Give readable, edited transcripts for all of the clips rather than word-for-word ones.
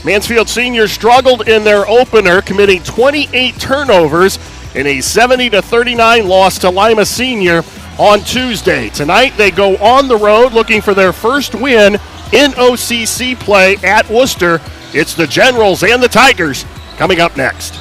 Mansfield Senior struggled in their opener, committing 28 turnovers in a 70-39 loss to Lima Senior on Tuesday. Tonight they go on the road looking for their first win in OCC play at Wooster. It's the Generals and the Tygers coming up next.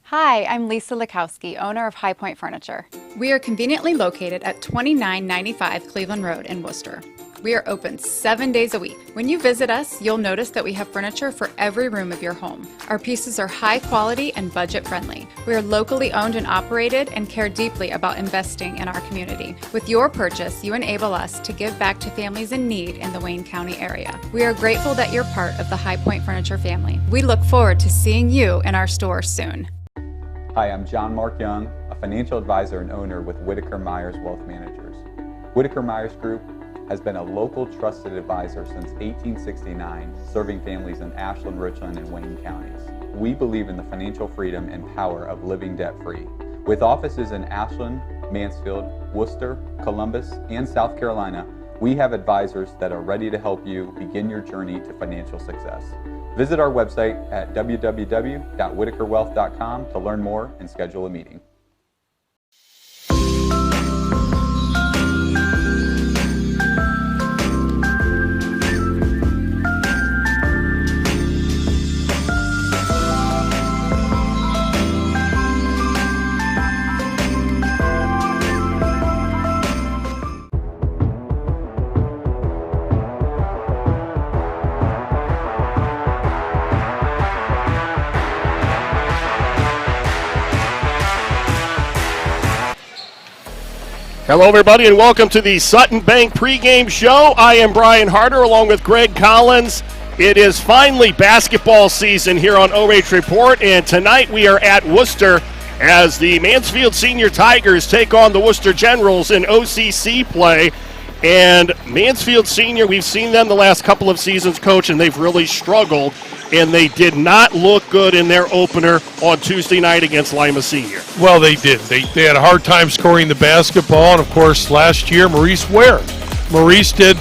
Hi, I'm Lisa Likowski, owner of Highpoint Furniture. We are conveniently located at 2995 Cleveland Road in Wooster. We are open 7 days a week. When you visit us, you'll notice that we have furniture for every room of your home. Our pieces are high quality and budget friendly. We are locally owned and operated and care deeply about investing in our community. With your purchase, you enable us to give back to families in need in the Wayne County area. We are grateful that you're part of the Highpoint Furniture family. We look forward to seeing you in our store soon. Hi, I'm John Mark Young, a financial advisor and owner with Whitaker-Myers Wealth Managers. Whitaker-Myers Group has been a local trusted advisor since 1869, serving families in Ashland, Richland, and Wayne counties. We believe in the financial freedom and power of living debt-free. With offices in Ashland, Mansfield, Wooster, Columbus, and South Carolina, we have advisors that are ready to help you begin your journey to financial success. Visit our website at www.whitakerwealth.com to learn more and schedule a meeting. Hello, everybody, and welcome to the Sutton Bank pregame show. I am Brian Harter, along with Gregg Collins. It is finally basketball season here on OH Report, and tonight we are at Wooster as the Mansfield Senior Tigers take on the Wooster Generals in OCC play. And Mansfield Senior, we've seen them the last couple of seasons, Coach, and they've really struggled, and they did not look good in their opener on Tuesday night against Lima Senior. Well, they did. They had a hard time scoring the basketball, and, of course, last year, Maurice Ware. Maurice did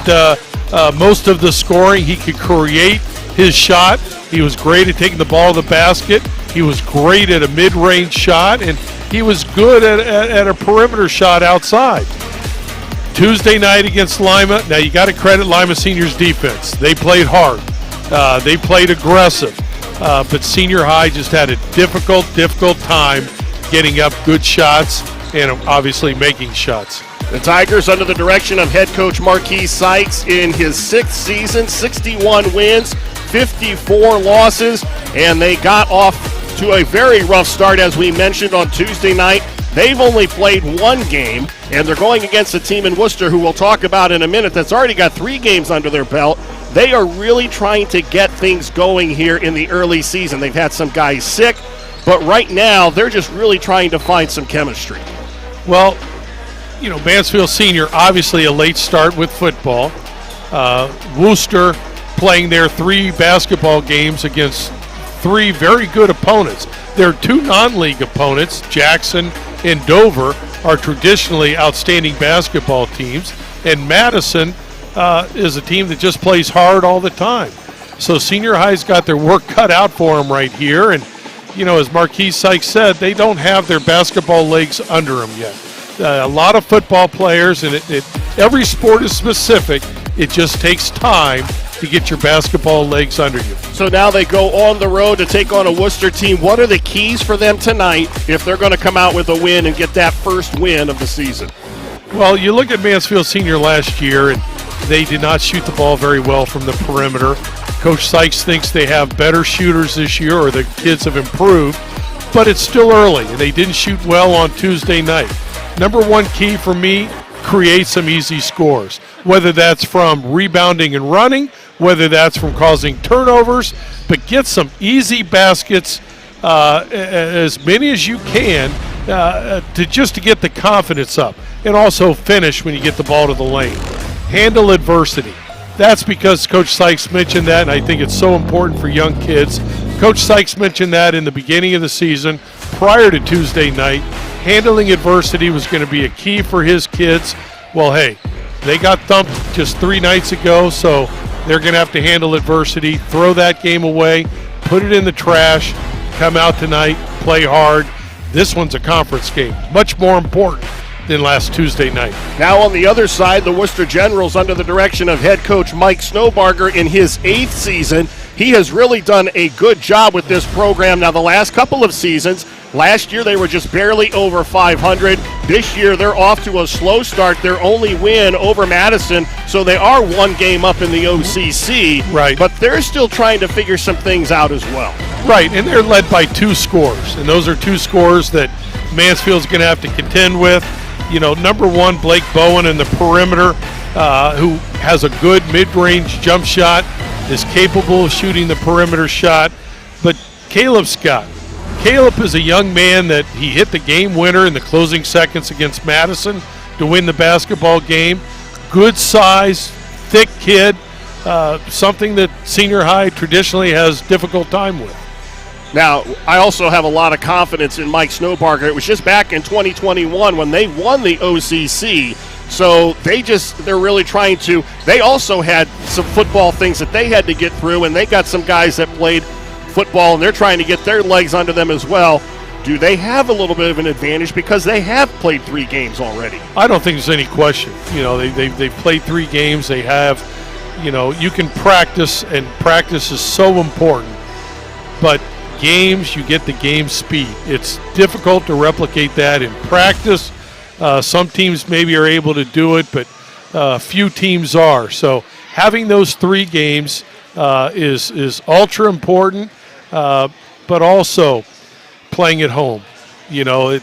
most of the scoring. He could create his shot. He was great at taking the ball to the basket. He was great at a mid-range shot, and he was good at a perimeter shot outside. Tuesday night against Lima, now you got to credit Lima Senior's defense. They played hard. They played aggressive. But Senior High just had a difficult time getting up good shots and obviously making shots. The Tigers, under the direction of head coach Marquis Sykes, in his sixth season, 61 wins, 54 losses, and they got off to a very rough start, as we mentioned, on Tuesday night. They've only played one game, and they're going against a team in Wooster who we'll talk about in a minute that's already got 3 games under their belt. They are really trying to get things going here in the early season. They've had some guys sick, but right now they're just really trying to find some chemistry. Well, you know, Mansfield Senior, obviously a late start with football. Wooster playing their 3 basketball games against 3 very good opponents. Their 2 non-league opponents, Jackson and Dover, are traditionally outstanding basketball teams, and Madison is a team that just plays hard all the time. So Senior High's got their work cut out for them right here, and, you know, as Marquis Sykes said, they don't have their basketball legs under them yet. A lot of football players, and every sport is specific. It just takes time to get your basketball legs under you. So now they go on the road to take on a Wooster team. What are the keys for them tonight if they're going to come out with a win and get that first win of the season? Well, you look at Mansfield Senior last year, and they did not shoot the ball very well from the perimeter. Coach Sykes thinks they have better shooters this year, or the kids have improved, but it's still early, and they didn't shoot well on Tuesday night. Number one key for me, create some easy scores, whether that's from rebounding and running, whether that's from causing turnovers, but get some easy baskets, as many as you can, to get the confidence up, and also finish when you get the ball to the lane. Handle adversity. That's because Coach Sykes mentioned that, and I think it's so important for young kids. Coach Sykes mentioned that in the beginning of the season, prior to Tuesday night. Handling adversity was going to be a key for his kids. Well, hey, they got thumped just 3 nights ago, so they're going to have to handle adversity, throw that game away, put it in the trash, come out tonight, play hard. This one's a conference game, much more important than last Tuesday night. Now on the other side, the Worcester Generals, under the direction of head coach Mike Snowbarger in his 8th season. He has really done a good job with this program. Now the last couple of seasons, last year they were just barely over 500. This year they're off to a slow start. Their only win over Madison, so they are 1 game up in the OCC. Right. But they're still trying to figure some things out as well. Right, and they're led by 2 scores, and those are 2 scores that Mansfield's going to have to contend with. You know, number 1, Blake Bowen in the perimeter, who has a good mid-range jump shot, is capable of shooting the perimeter shot. But Caleb Scott. Caleb is a young man that he hit the game winner in the closing seconds against Madison to win the basketball game. Good size, thick kid, something that senior high traditionally has difficult time with. Now, I also have a lot of confidence in Mike Snowbarger. It was just back in 2021 when they won the OCC. So they're really trying to, they also had some football things that they had to get through, and they got some guys that played football, and they're trying to get their legs under them as well. Do they have a little bit of an advantage because they have played 3 games already? I don't think there's any question. You know, they've played 3 games. They have, you know, you can practice, and practice is so important. But games, you get the game speed. It's difficult to replicate that in practice. Some teams maybe are able to do it, but few teams are. So having those 3 games is ultra important, but also playing at home. You know, it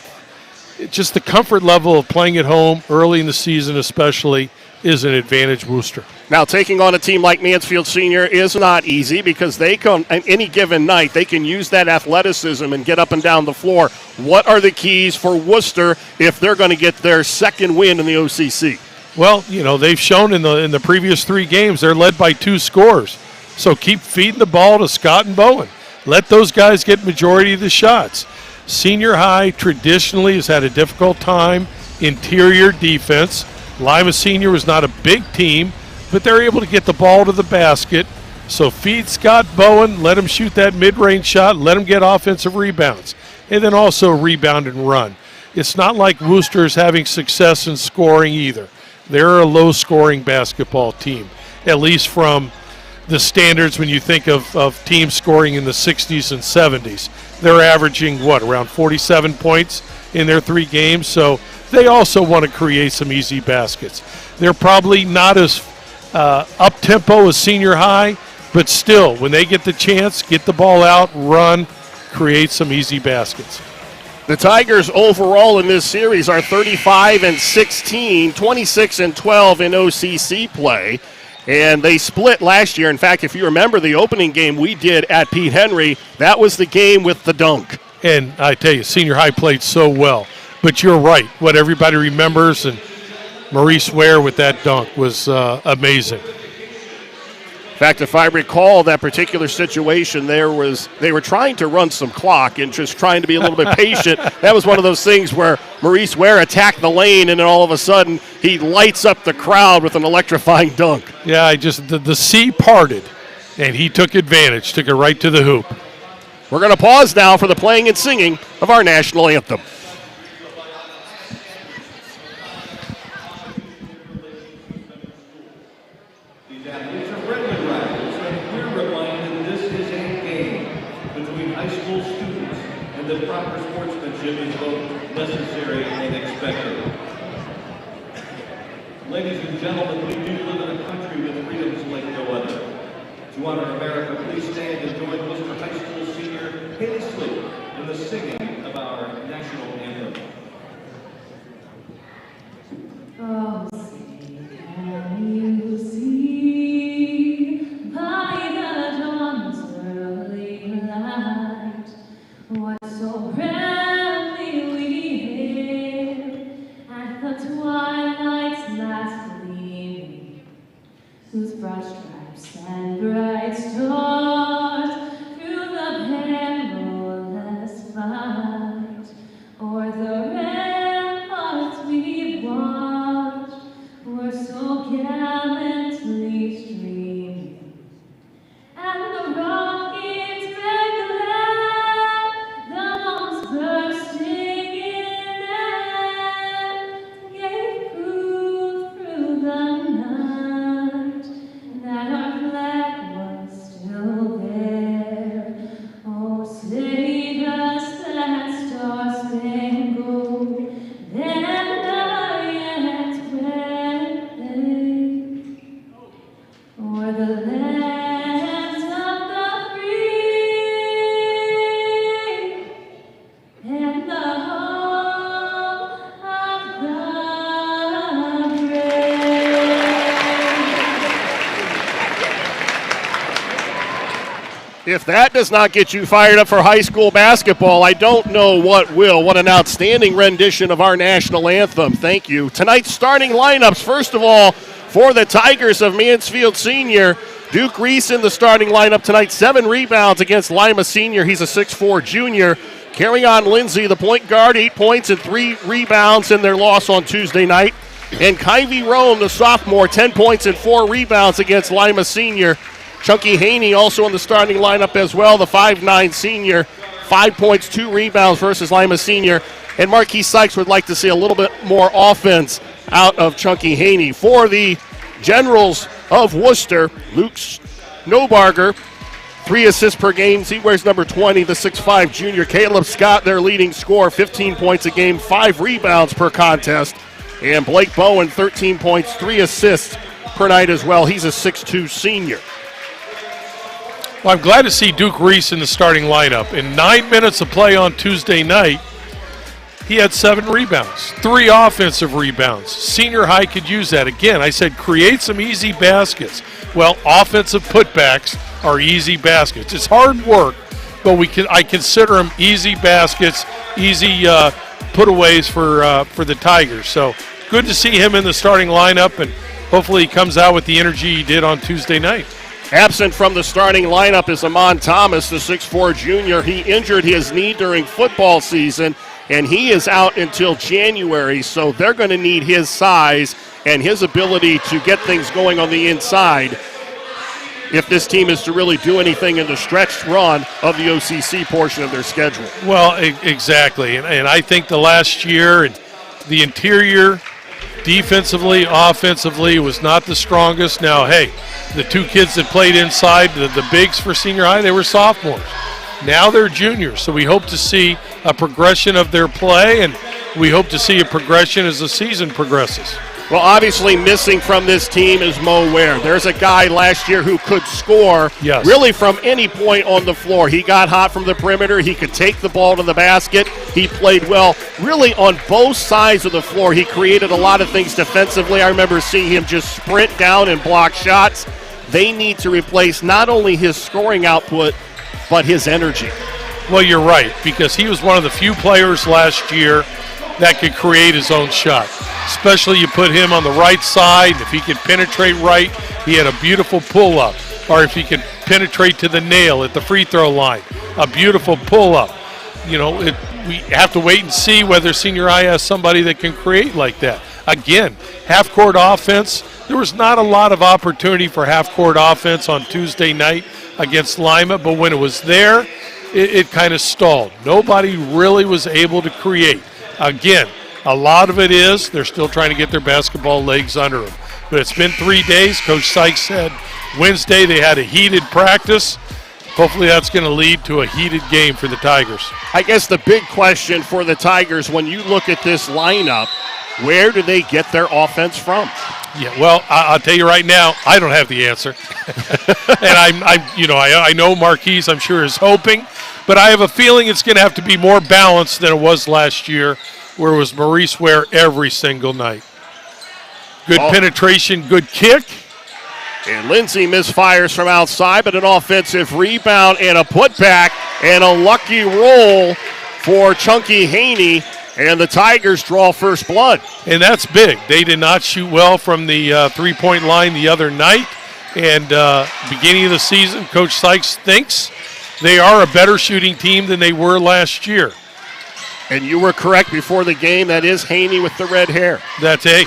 just the comfort level of playing at home early in the season especially is an advantage Wooster. Now, taking on a team like Mansfield Senior is not easy because they can, on any given night, they can use that athleticism and get up and down the floor. What are the keys for Wooster if they're going to get their 2nd win in the OCC? Well, you know, they've shown in the previous 3 games they're led by 2 scores. So keep feeding the ball to Scott and Bowen. Let those guys get majority of the shots. Senior high traditionally has had a difficult time, interior defense. Lima Senior was not a big team, but they're able to get the ball to the basket. So feed Scott Bowen, let him shoot that mid-range shot, let him get offensive rebounds, and then also rebound and run. It's not like Wooster's having success in scoring either. They're a low-scoring basketball team, at least from the standards when you think of teams scoring in the 60s and 70s. They're averaging, around 47 points in their 3 games, so they also want to create some easy baskets. They're probably not as up-tempo as senior high, but still, when they get the chance, get the ball out, run, create some easy baskets. The Tigers overall in this series are 35-16, 26-12 in OCC play. And they split last year. In fact, if you remember the opening game we did at Pete Henry, that was the game with the dunk. And I tell you, senior high played so well. But you're right. What everybody remembers, and Maurice Ware with that dunk was amazing. In fact, if I recall that particular situation, they were trying to run some clock and just trying to be a little bit patient. That was one of those things where Maurice Ware attacked the lane, and then all of a sudden he lights up the crowd with an electrifying dunk. Yeah, the sea parted, and he took advantage, took it right to the hoop. We're going to pause now for the playing and singing of our national anthem. Ladies and gentlemen, we do live in a country with freedoms like no other. To honor America, please stand and join Wooster High School senior Haley Sleep in the singing of our national anthem. Oh, can you see by the dawn's early light what so proudly we hailed at the twilight's last gleaming, whose bright our stripes and bright stars through the perilous fight, o'er the ramparts we watched were so gallantly streaming, and the rockets' red glare, the bombs bursting in air, gave proof through the night that our flag was still there. Oh, save us that star-spangled banner yet waving o'er the lands of the free and the home of the brave. If that does not get you fired up for high school basketball, I don't know what will. What an outstanding rendition of our national anthem. Thank you. Tonight's starting lineups, first of all, for the Tigers of Mansfield Senior, Duke Reese in the starting lineup tonight, 7 rebounds against Lima Senior. He's a 6'4 junior. Carry on Lindsay, the point guard, 8 points and 3 rebounds in their loss on Tuesday night. And Kyevi Roane, the sophomore, 10 points and 4 rebounds against Lima Senior. Chunky Haney also in the starting lineup as well, the 5'9 senior, 5 points, 2 rebounds versus Lima Senior. And Marquis Sykes would like to see a little bit more offense out of Chunky Haney. For the Generals of Wooster, Luke Snowbarger, 3 assists per game. He wears number 20, the 6'5 junior. Caleb Scott, their leading scorer, 15 points a game, 5 rebounds per contest. And Blake Bowen, 13 points, 3 assists per night as well. He's a 6'2 senior. Well, I'm glad to see Duke Reese in the starting lineup. In 9 minutes of play on Tuesday night, he had 7 rebounds, 3 offensive rebounds. Senior high could use that. Again, I said create some easy baskets. Well, offensive putbacks are easy baskets. It's hard work, but I consider them easy baskets, easy putaways for the Tigers. So good to see him in the starting lineup, and hopefully he comes out with the energy he did on Tuesday night. Absent from the starting lineup is Amon Thomas, the 6'4 junior. He injured his knee during football season, and he is out until January, so they're going to need his size and his ability to get things going on the inside if this team is to really do anything in the stretched run of the OCC portion of their schedule. Well, exactly, and I think the last year and the interior defensively, offensively was not the strongest. Now, hey, the 2 kids that played inside, the bigs for senior high, they were sophomores. Now they're juniors, so we hope to see a progression of their play, and we hope to see a progression as the season progresses. Well, obviously missing from this team is Mo Ware. There's a guy last year who could score really from any point on the floor. He got hot from the perimeter. He could take the ball to the basket. He played well really on both sides of the floor. He created a lot of things defensively. I remember seeing him just sprint down and block shots. They need to replace not only his scoring output, but his energy. Well, you're right, because he was one of the few players last year that could create his own shot. Especially you put him on the right side. If he could penetrate right, he had a beautiful pull-up. Or if he could penetrate to the nail at the free throw line, a beautiful pull-up. You know, we have to wait and see whether senior high has somebody that can create like that. Again, half-court offense. There was not a lot of opportunity for half-court offense on Tuesday night against Lima, but when it was there, it kind of stalled. Nobody really was able to create. Again, a lot of it is they're still trying to get their basketball legs under them. But it's been 3 days. Coach Sykes said Wednesday they had a heated practice. Hopefully that's going to lead to a heated game for the Tigers. I guess the big question for the Tigers, when you look at this lineup, where do they get their offense from? Yeah, well, I'll tell you right now, I don't have the answer. And I know Marquise, I'm sure, is hoping, but I have a feeling it's going to have to be more balanced than it was last year, where it was Maurice Ware every single night. Good penetration, good kick. And Lindsay misfires from outside, but an offensive rebound and a putback and a lucky roll for Chunky Haney. And the Tigers draw first blood. And that's big. They did not shoot well from the three-point line the other night. And beginning of the season, Coach Sykes thinks they are a better shooting team than they were last year. And you were correct before the game. That is Haney with the red hair. That's hey.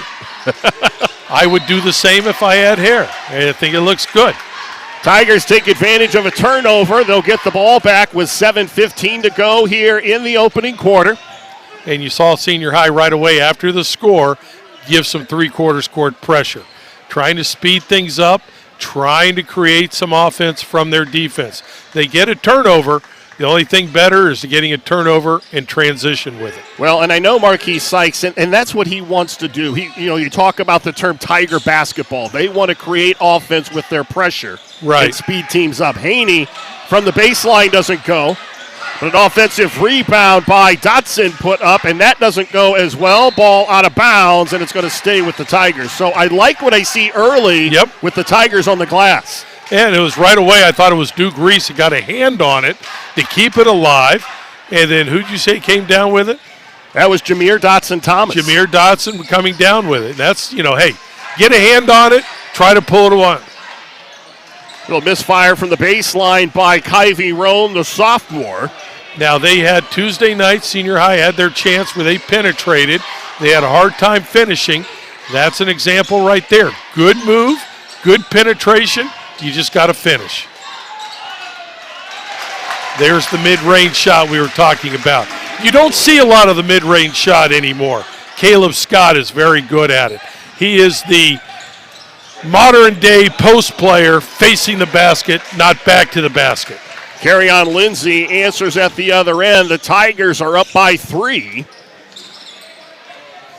I would do the same if I had hair. I think it looks good. Tigers take advantage of a turnover. They'll get the ball back with 7:15 to go here in the opening quarter. And you saw Senior High right away after the score give some three-quarters court pressure, trying to speed things up, trying to create some offense from their defense. They get a turnover. The only thing better is getting a turnover and transition with it. Well, and I know Marquis Sykes, and that's what he wants to do. You talk about the term Tiger basketball. They want to create offense with their pressure and speed teams up. Haney from the baseline doesn't go, but an offensive rebound by Dotson put up, and that doesn't go as well. Ball out of bounds, and it's going to stay with the Tigers. So I like what I see early with the Tigers on the glass. And it was right away. I thought it was Duke Reese who got a hand on it to keep it alive. And then who'd you say came down with it? That was Jameer Dotson-Thomas. Jameer Dotson coming down with it. That's, hey, get a hand on it, try to pull it on. Little misfire from the baseline by Kyevi Roane, the sophomore. Now they had Tuesday night, Senior High had their chance where they penetrated. They had a hard time finishing. That's an example right there. Good move, good penetration. You just got to finish. There's the mid-range shot we were talking about. You don't see a lot of the mid-range shot anymore. Caleb Scott is very good at it. He is the modern-day post player facing the basket, not back to the basket. Carry-on Lindsay answers at the other end. The Tigers are up by 3.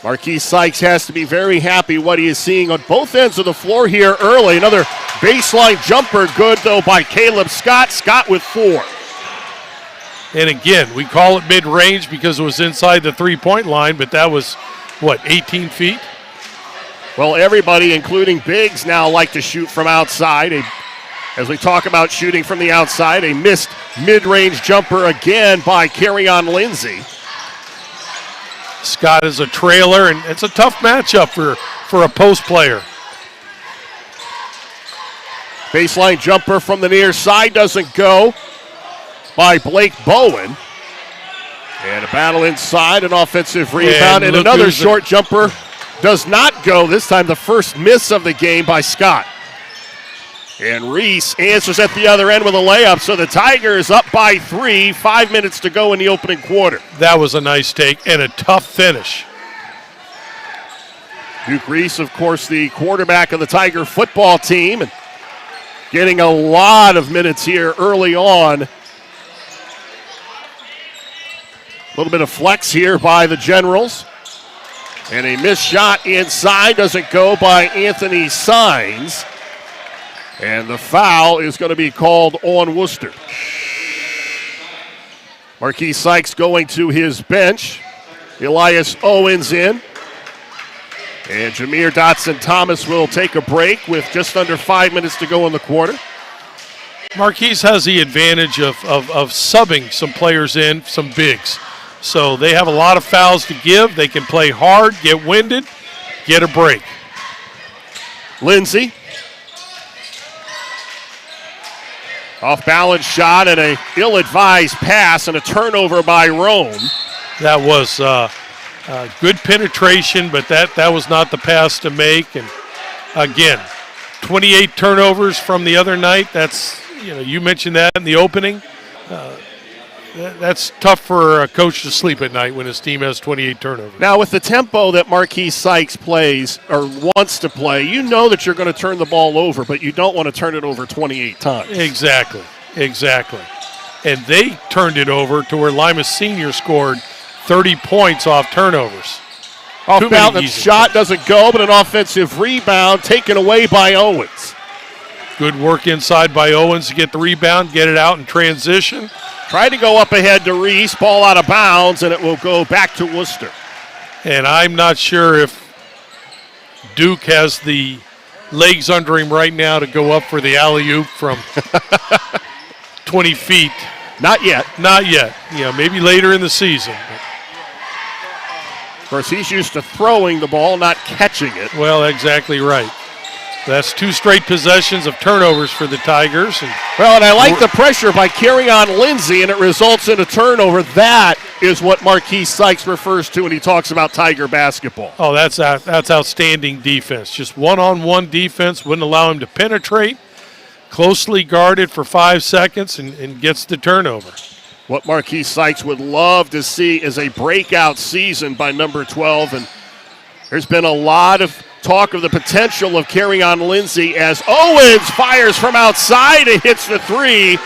Marquis Sykes has to be very happy what he is seeing on both ends of the floor here early. Another baseline jumper, good though by Caleb Scott. Scott with 4. And again, we call it mid-range because it was inside the three-point line, but that was, 18 feet? Well, everybody, including bigs, now like to shoot from outside. As we talk about shooting from the outside, a missed mid-range jumper again by Carry-on Lindsay. Scott is a trailer, and it's a tough matchup for a post player. Baseline jumper from the near side doesn't go by Blake Bowen. And a battle inside, an offensive rebound, and another short jumper does not go. This time the first miss of the game by Scott. And Reese answers at the other end with a layup, so the Tigers up by 3, 5 minutes to go in the opening quarter. That was a nice take and a tough finish. Duke Reese, of course, the quarterback of the Tiger football team, and getting a lot of minutes here early on. A little bit of flex here by the Generals. And a missed shot inside doesn't go by Anthony Sines. And the foul is going to be called on Wooster. Marquis Sykes going to his bench. Elias Owens in. And Jameer Dotson-Thomas will take a break with just under 5 minutes to go in the quarter. Marquis has the advantage of subbing some players in, some bigs. So they have a lot of fouls to give. They can play hard, get winded, get a break. Lindsay. Off-balance shot and a ill-advised pass and a turnover by Roane. That was good penetration, but that was not the pass to make. And again, 28 turnovers from the other night. That's, you mentioned that in the opening. That's tough for a coach to sleep at night when his team has 28 turnovers. Now, with the tempo that Marquis Sykes plays or wants to play, you know that you're going to turn the ball over, but you don't want to turn it over 28 times. Exactly. And they turned it over to where Lima Senior scored 30 points off turnovers. Off-balance shot doesn't go, but an offensive rebound taken away by Owens. Good work inside by Owens to get the rebound, get it out in transition. Tried to go up ahead to Reese, ball out of bounds, and it will go back to Wooster. And I'm not sure if Duke has the legs under him right now to go up for the alley-oop from 20 feet. Not yet. Maybe later in the season. Of course, he's used to throwing the ball, not catching it. Well, exactly right. That's 2 straight possessions of turnovers for the Tigers. And I like the pressure by Kerryon Lindsey, and it results in a turnover. That is what Marquise Sykes refers to when he talks about Tiger basketball. Oh, that's outstanding defense. Just one-on-one defense, wouldn't allow him to penetrate. Closely guarded for 5 seconds and gets the turnover. What Marquise Sykes would love to see is a breakout season by number 12, and there's been a lot of talk of the potential of Kerryon Lindsey as Owens fires from outside and hits the 3.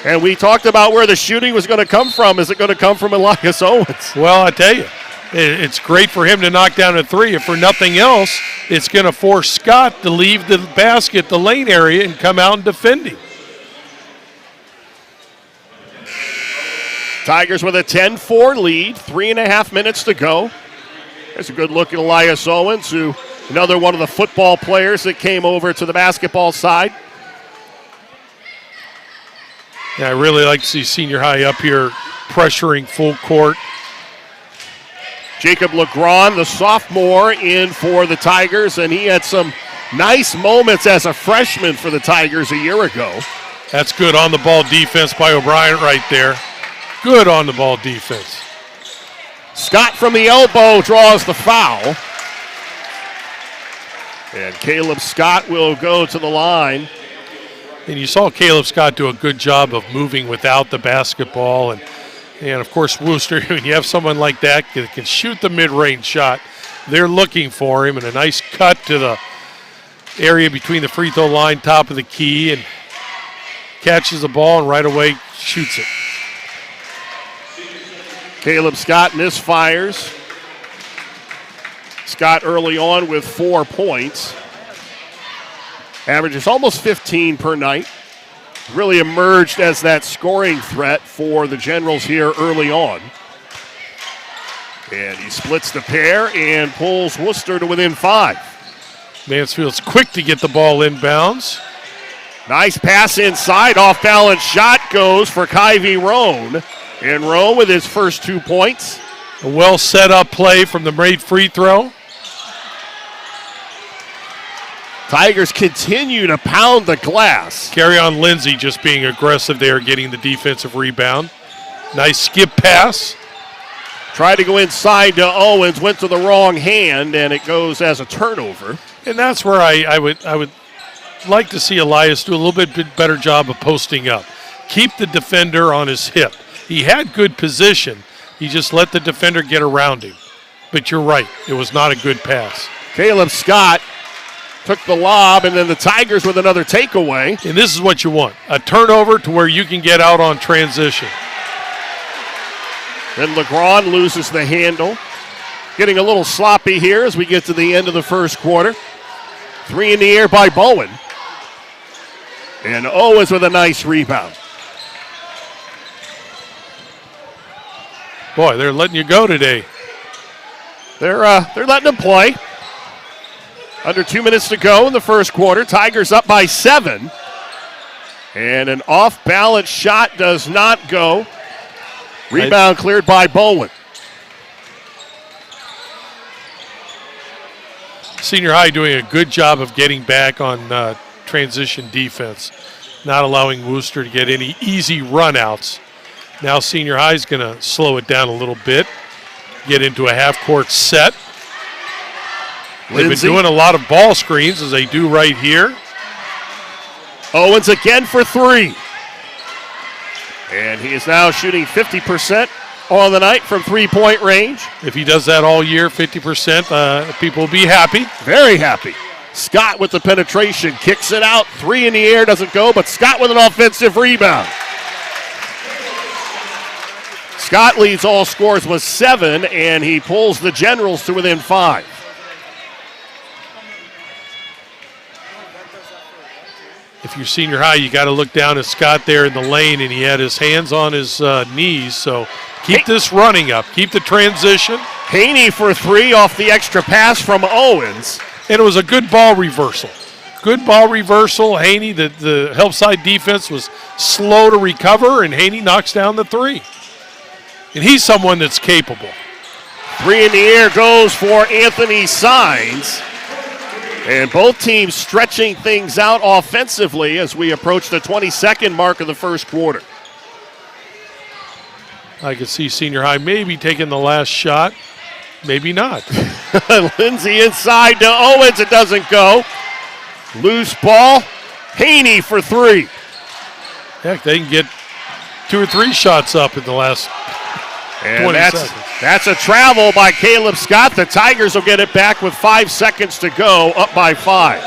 And we talked about where the shooting was going to come from. Is it going to come from Elias Owens? Well, I tell you, it's great for him to knock down a 3. If for nothing else, it's going to force Scott to leave the basket, the lane area, and come out and defend him. Tigers with a 10-4 lead, 3.5 minutes to go. There's a good look at Elias Owens, who another one of the football players that came over to the basketball side. Yeah, I really like to see Senior High up here pressuring full court. Jacob Legrand, the sophomore, in for the Tigers, and he had some nice moments as a freshman for the Tigers a year ago. That's good on-the-ball defense by O'Brien right there. Good on-the-ball defense. Scott from the elbow draws the foul. And Caleb Scott will go to the line. And you saw Caleb Scott do a good job of moving without the basketball. And of course, Wooster, when you have someone like that that can shoot the mid-range shot, they're looking for him. And a nice cut to the area between the free throw line, top of the key, and catches the ball and right away shoots it. Caleb Scott misfires. Scott early on with 4 points. Averages almost 15 per night. Really emerged as that scoring threat for the Generals here early on. And he splits the pair and pulls Wooster to within 5. Mansfield's quick to get the ball inbounds. Nice pass inside. Off-balance shot goes for Kyevi Roane. And Roane with his first 2 points. A well set up play from the made free throw. Tigers continue to pound the glass. Kerryon Lindsey just being aggressive there, getting the defensive rebound. Nice skip pass. Tried to go inside to Owens, went to the wrong hand, and it goes as a turnover. And that's where I would like to see Elias do a little bit better job of posting up. Keep the defender on his hip. He had good position. He just let the defender get around him. But you're right, it was not a good pass. Caleb Scott took the lob, and then the Tigers with another takeaway. And this is what you want, a turnover to where you can get out on transition. Then Legrand loses the handle. Getting a little sloppy here as we get to the end of the first quarter. 3 in the air by Bowen. And Owens with a nice rebound. Boy, they're letting you go today. They're letting them play. Under 2 minutes to go in the first quarter. Tigers up by 7. And an off-balance shot does not go. Rebound cleared by Bowen. Senior High doing a good job of getting back on transition defense, not allowing Wooster to get any easy runouts. Now Senior High is going to slow it down a little bit, get into a half-court set. They've been doing a lot of ball screens, as they do right here. Owens again for 3. And he is now shooting 50% on the night from three-point range. If he does that all year, 50%, people will be happy. Very happy. Scott with the penetration, kicks it out. 3 in the air, doesn't go, but Scott with an offensive rebound. Scott leads all scores with 7, and he pulls the Generals to within 5. If you're Senior High, you got to look down at Scott there in the lane, and he had his hands on his knees. So keep this running up. Keep the transition. Haney for 3 off the extra pass from Owens. And it was a good ball reversal. Good ball reversal. Haney, the help side defense was slow to recover, and Haney knocks down the 3. And he's someone that's capable. 3 in the air goes for Anthony Signs. And both teams stretching things out offensively as we approach the 22nd mark of the first quarter. I could see Senior High maybe taking the last shot. Maybe not. Lindsay inside to Owens. It doesn't go. Loose ball. Haney for three. Heck, they can get 2 or 3 shots up in the last 20 seconds. That's a travel by Caleb Scott. The Tigers will get it back with 5 seconds to go, up by 5.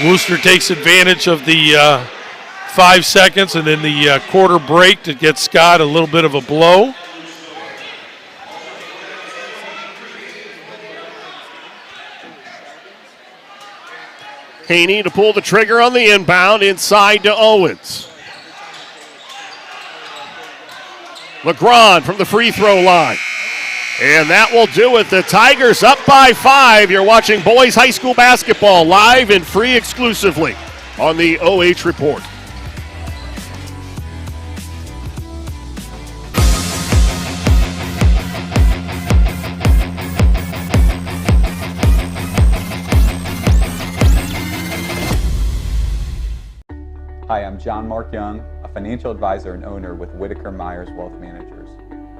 Wooster takes advantage of the 5 seconds and then the quarter break to get Scott a little bit of a blow. Haney to pull the trigger on the inbound, inside to Owens. LeGrand from the free throw line. And that will do it. The Tigers up by 5. You're watching boys high school basketball live and free exclusively on the OH Report. Hi, I'm John Mark Young, a financial advisor and owner with Whitaker-Myers Wealth Managers.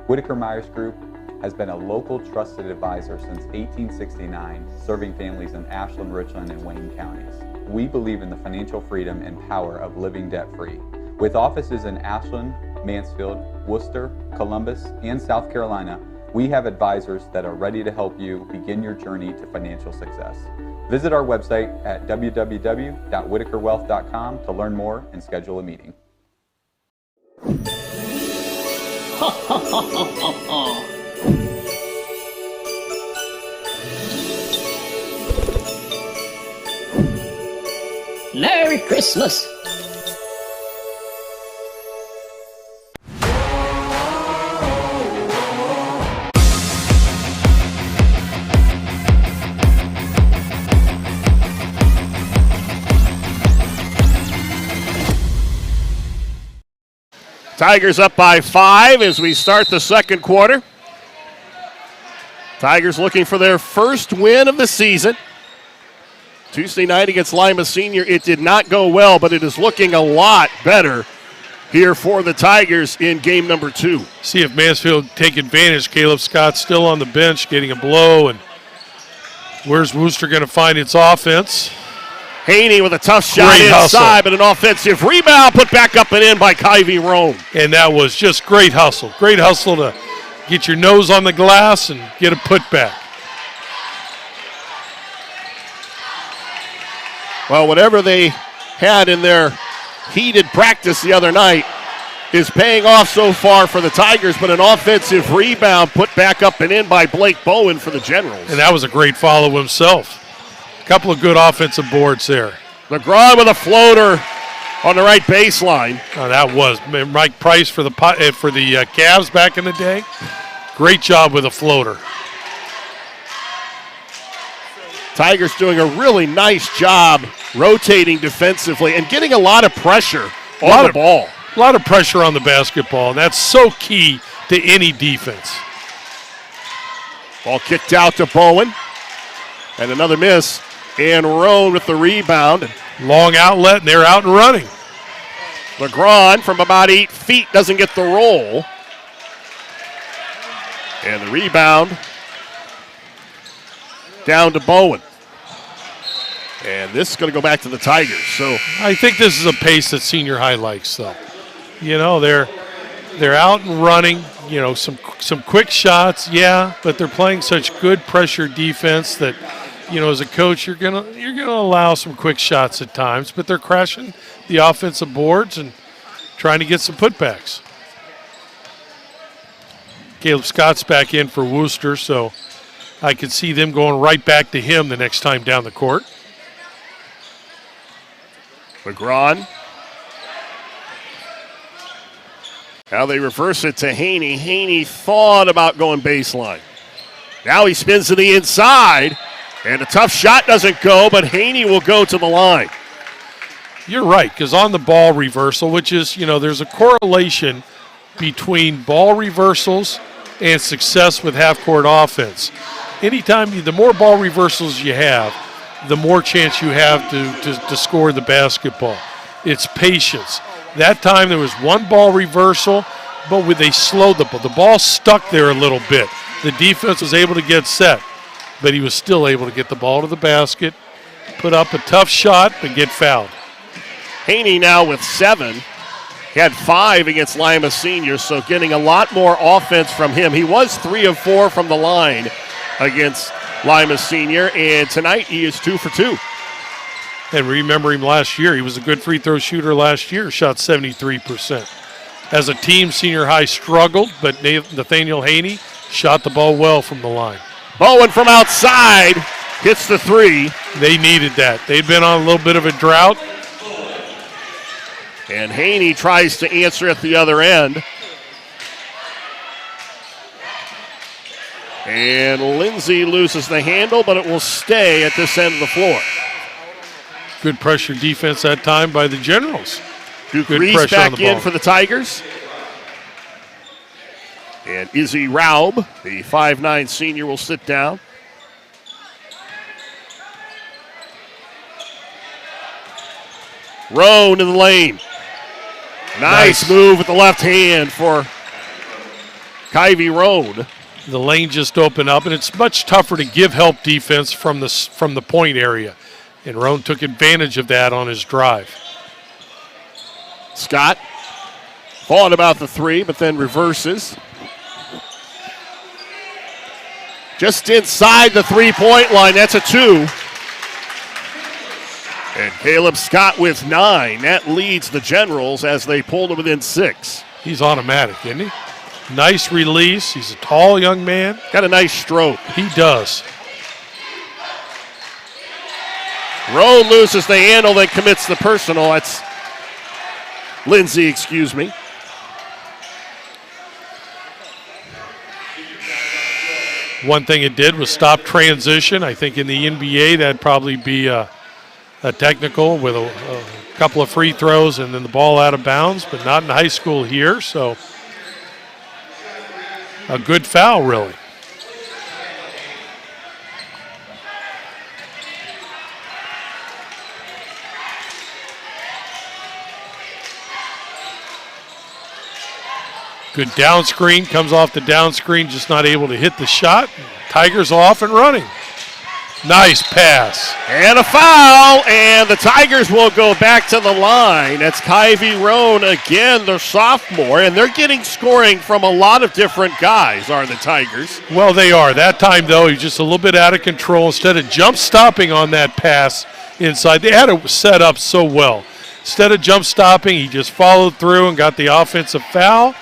Whitaker-Myers Group has been a local trusted advisor since 1869, serving families in Ashland, Richland, and Wayne counties. We believe in the financial freedom and power of living debt-free. With offices in Ashland, Mansfield, Wooster, Columbus, and South Carolina, we have advisors that are ready to help you begin your journey to financial success. Visit our website at www.whitakerwealth.com to learn more and schedule a meeting. Merry Christmas! Tigers up by 5 as we start the second quarter. Tigers looking for their first win of the season. Tuesday night against Lima Senior, it did not go well, but it is looking a lot better here for the Tigers in game number 2. See if Mansfield take advantage. Caleb Scott still on the bench getting a blow, and where's Wooster going to find its offense? Haney with a tough shot Great inside, hustle. but an offensive rebound put back up and in by Kyevi Roane. And that was just great hustle. Great hustle to get your nose on the glass and get a putback. Well, whatever they had in their heated practice the other night is paying off so far for the Tigers, but an offensive rebound put back up and in by Blake Bowen for the Generals. And that was a great follow himself. A couple of good offensive boards there. LeGrand with a floater on the right baseline. Oh, that was Mike Price for the Cavs back in the day. Great job with a floater. Tigers doing a really nice job rotating defensively and getting a lot of pressure on the ball. A lot of pressure on the basketball, and that's so key to any defense. Ball kicked out to Bowen. And another miss. And Roane with the rebound. Long outlet, and they're out and running. LeGrand from about 8 feet doesn't get the roll. And the rebound down to Bowen. And this is going to go back to the Tigers. So I think this is a pace that Senior High likes, though. You know, they're out and running. You know, some quick shots, yeah, but they're playing such good pressure defense that, you know, as a coach, you're gonna allow some quick shots at times, but they're crashing the offensive boards and trying to get some putbacks. Caleb Scott's back in for Wooster, so I could see them going right back to him the next time down the court. LeGrand. Now they reverse it to Haney. Haney thought about going baseline. Now he spins to the inside, and a tough shot doesn't go, but Haney will go to the line. You're right, because on the ball reversal, which is, you know, there's a correlation between ball reversals and success with half-court offense. Anytime, the more ball reversals you have, the more chance you have to score the basketball. It's patience. That time there was one ball reversal, but they slowed the ball. The ball stuck there a little bit. The defense was able to get set, but he was still able to get the ball to the basket, put up a tough shot, but get fouled. Haney now with 7. He had 5 against Lima Senior, so getting a lot more offense from him. He was 3 of 4 from the line against Lima Senior, and tonight he is 2 for 2. And remember him last year. He was a good free throw shooter last year, shot 73%. As a team, Senior High struggled, but Nathaniel Haney shot the ball well from the line. Bowen from outside hits the 3. They needed that. They'd been on a little bit of a drought. And Haney tries to answer at the other end. And Lindsay loses the handle, but it will stay at this end of the floor. Good pressure defense that time by the Generals. Duke Reese back in for the Tigers. And Izzy Raub, the 5'9 senior, will sit down. Roane in the lane. Nice move with the left hand for Kyevi Roane. The lane just opened up, and it's much tougher to give help defense from the point area. And Roane took advantage of that on his drive. Scott thought about the 3, but then reverses. Just inside the three-point line, that's a 2. And Caleb Scott with 9. That leads the Generals as they pull to within 6. He's automatic, isn't he? Nice release. He's a tall young man. Got a nice stroke. He does. Roane loses the handle, then commits the personal. That's Lindsay, excuse me. One thing it did was stop transition. I think in the NBA that'd probably be a technical with a couple of free throws and then the ball out of bounds, but not in high school here, so a good foul, really. Good down screen, comes off the down screen, just not able to hit the shot. Tigers off and running. Nice pass. And a foul, and the Tigers will go back to the line. That's Kyevi Roane again, the sophomore, and they're getting scoring from a lot of different guys, are the Tigers. Well, they are. That time, though, he's just a little bit out of control. Instead of jump stopping on that pass inside, they had it set up so well. Instead of jump stopping, he just followed through and got the offensive foul.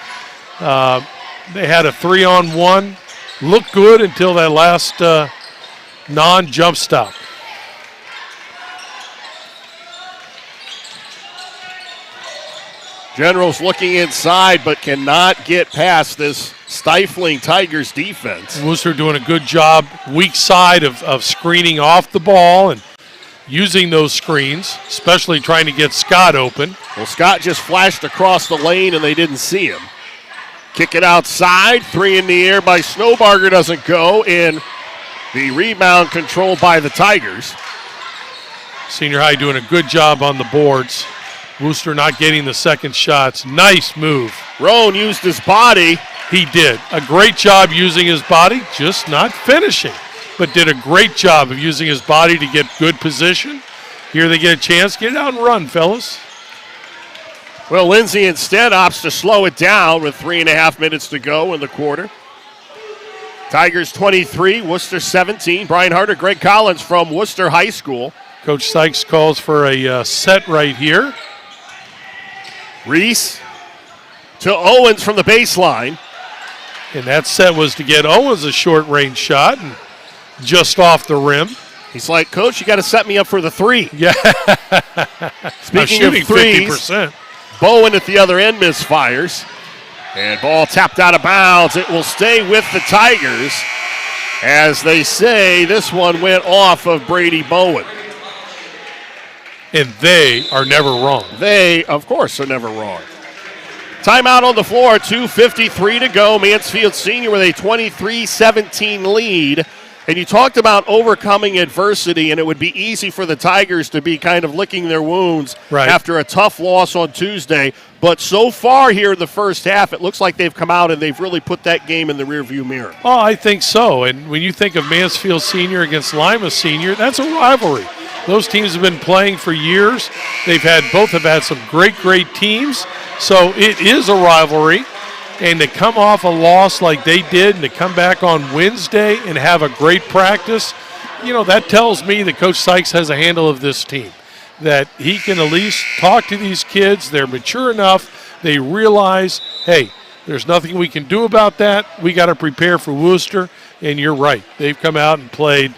They had a 3-on-1. Looked good until that last non-jump stop. Generals looking inside but cannot get past this stifling Tigers defense. Wooster doing a good job weak side of screening off the ball and using those screens, especially trying to get Scott open. Well, Scott just flashed across the lane and they didn't see him. Kick it outside, 3 in the air by Snowbarger, doesn't go, and the rebound controlled by the Tigers. Senior High doing a good job on the boards. Wooster not getting the second shots. Nice move. Roane used his body. He did. A great job using his body, just not finishing. But did a great job of using his body to get good position. Here they get a chance. Get it out and run, fellas. Well, Lindsay instead opts to slow it down with 3.5 minutes to go in the quarter. Tigers 23, Wooster 17. Brian Harter, Gregg Collins from Wooster High School. Coach Sykes calls for a set right here. Reese to Owens from the baseline. And that set was to get Owens a short-range shot and just off the rim. He's like, Coach, you got to set me up for the 3. Yeah. Speaking of threes, 50%. Bowen at the other end misfires. And ball tapped out of bounds. It will stay with the Tigers. As they say, this one went off of Brady Bowen. And they are never wrong. They, of course, are never wrong. Timeout on the floor, 2:53 to go. Mansfield Senior with a 23-17 lead. And you talked about overcoming adversity, and it would be easy for the Tigers to be kind of licking their wounds after a tough loss on Tuesday. But so far here in the first half, it looks like they've come out and they've really put that game in the rearview mirror. Oh, I think so. And when you think of Mansfield Senior against Lima Senior, that's a rivalry. Those teams have been playing for years. Both have had some great teams. So it is a rivalry. And to come off a loss like they did and to come back on Wednesday and have a great practice, that tells me that Coach Sykes has a handle of this team, that he can at least talk to these kids. They're mature enough. They realize, hey, there's nothing we can do about that. We got to prepare for Wooster. And you're right. They've come out and played,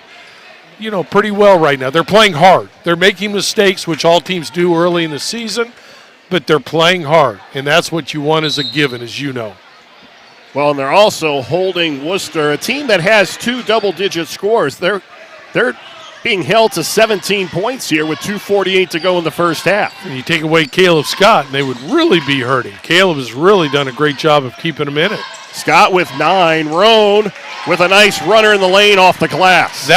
pretty well right now. They're playing hard. They're making mistakes, which all teams do early in the season. But they're playing hard, and that's what you want as a given, as you know. Well, and they're also holding Wooster, a team that has 2 double-digit scores. They're being held to 17 points here with 2:48 to go in the first half. And you take away Caleb Scott, and they would really be hurting. Caleb has really done a great job of keeping them in it. Scott with 9. Roane with a nice runner in the lane off the glass.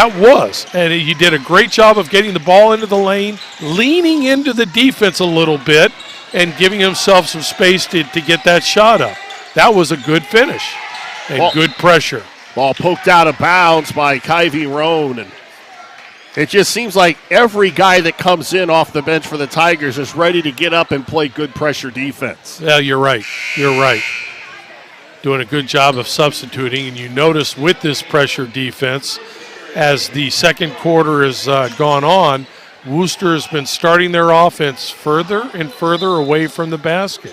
And he did a great job of getting the ball into the lane, leaning into the defense a little bit, and giving himself some space to get that shot up. That was a good finish and good pressure. Ball poked out of bounds by Kyevi Roane. And it just seems like every guy that comes in off the bench for the Tigers is ready to get up and play good pressure defense. Yeah, you're right. Doing a good job of substituting. And you notice with this pressure defense, as the second quarter has gone on, Wooster has been starting their offense further and further away from the basket,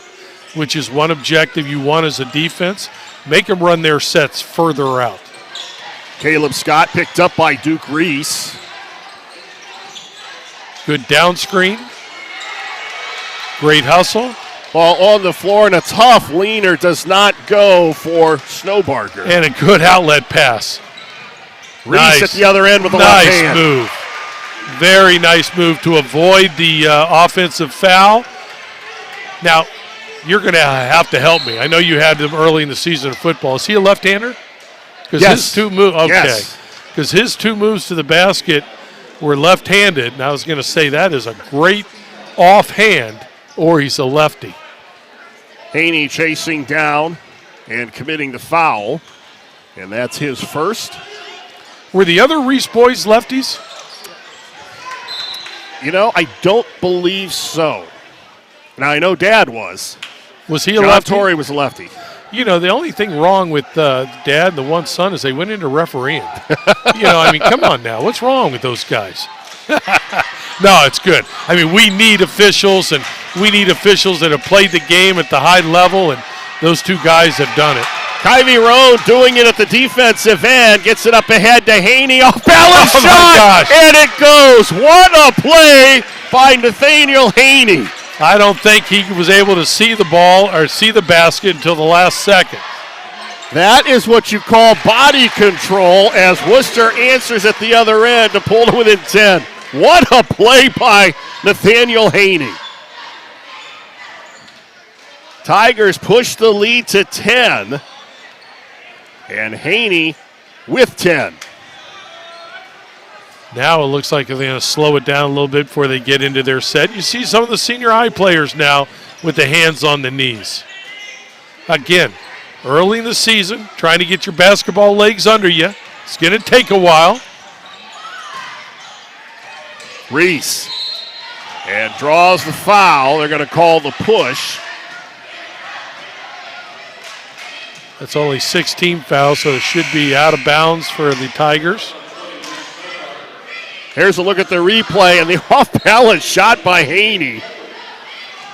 which is one objective you want as a defense. Make them run their sets further out. Caleb Scott picked up by Duke Reese. Good down screen. Great hustle. Ball on the floor, and a tough leaner does not go for Snowbarger. And a good outlet pass. Reese at the other end with the left hand. Nice move. Very nice move to avoid the offensive foul. Now, you're going to have to help me. I know you had him early in the season of football. Is he a left-hander? Yes. His 2 moves. Okay. Yes. Because his 2 moves to the basket were left-handed, and I was going to say that is a great offhand, or he's a lefty. Haney chasing down and committing the foul, and that's his first. Were the other Reese boys lefties? I don't believe so. Now, I know Dad was. Was he a John lefty? Torrey was a lefty. The only thing wrong with Dad and the one son is they went into refereeing. Come on now. What's wrong with those guys? No, it's good. We need officials, and we need officials that have played the game at the high level, and those 2 guys have done it. Kyevi Roane doing it at the defensive end, gets it up ahead to Haney, off balance shot, my gosh. And it goes. What a play by Nathaniel Haney. I don't think he was able to see the ball or see the basket until the last second. That is what you call body control, as Wooster answers at the other end to pull to within 10. What a play by Nathaniel Haney. Tigers push the lead to 10. And Haney with 10. Now it looks like they're going to slow it down a little bit before they get into their set. You see some of the senior high players now with the hands on the knees. Again, early in the season, trying to get your basketball legs under you. It's going to take a while. Reese. And draws the foul. They're going to call the push. That's only 16 fouls, so it should be out of bounds for the Tigers. Here's a look at the replay, and the off-balance shot by Haney.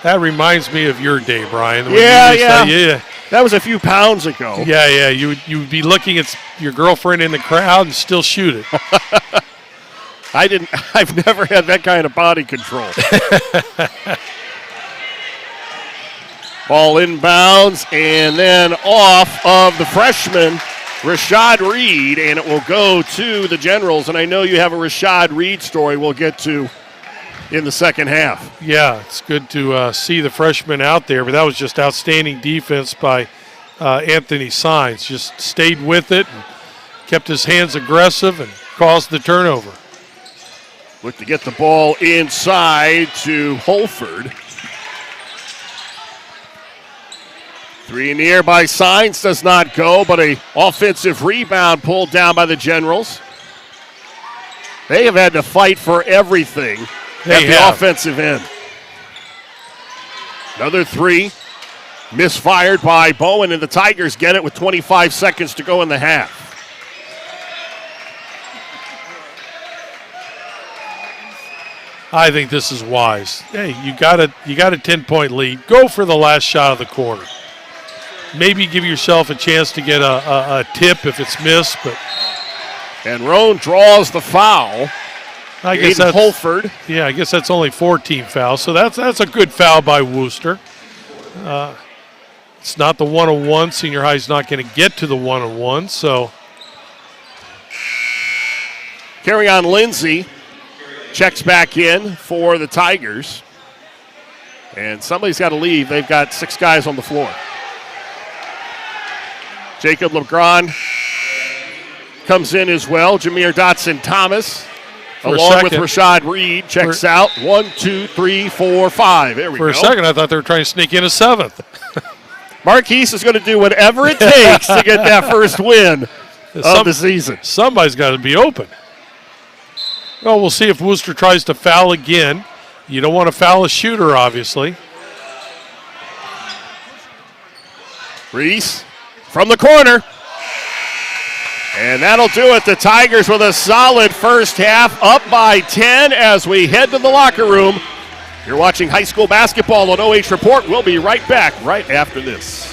That reminds me of your day, Brian. Yeah. That was a few pounds ago. Yeah. You would be looking at your girlfriend in the crowd and still shoot it. I've never had that kind of body control. Ball inbounds and then off of the freshman, Rashad Reed, and it will go to the Generals. And I know you have a Rashad Reed story we'll get to in the second half. Yeah, it's good to see the freshman out there, but that was just outstanding defense by Anthony Sines. Just stayed with it and kept his hands aggressive and caused the turnover. Look to get the ball inside to Holford. 3 in the air by Sines, does not go, but a offensive rebound pulled down by the Generals. They have had to fight for everything at the offensive end. Another 3, misfired by Bowen, and the Tigers get it with 25 seconds to go in the half. I think this is wise. Hey, you got a 10-point lead. Go for the last shot of the quarter. Maybe give yourself a chance to get a tip if it's missed, but. And Roane draws the foul. I guess that's Holford. Yeah, I guess that's only 14 fouls, so that's a good foul by Wooster. It's not the 1-on-1. Senior High's not going to get to the 1-on-1, so. Carry on Lindsay checks back in for the Tigers. And somebody's got to leave. They've got 6 guys on the floor. Jacob LeGrand comes in as well. Jameer Dotson-Thomas, along with Rashad Reed, checks out. 1, 2, 3, 4, 5. There we go. For a second, I thought they were trying to sneak in a 7th. Marquise is going to do whatever it takes to get that first win of the season. Somebody's got to be open. Well, we'll see if Wooster tries to foul again. You don't want to foul a shooter, obviously. Reese from the corner. And that'll do it. The Tigers with a solid first half, up by 10 as we head to the locker room. You're watching high school basketball on OH Report. We'll be right back right after this.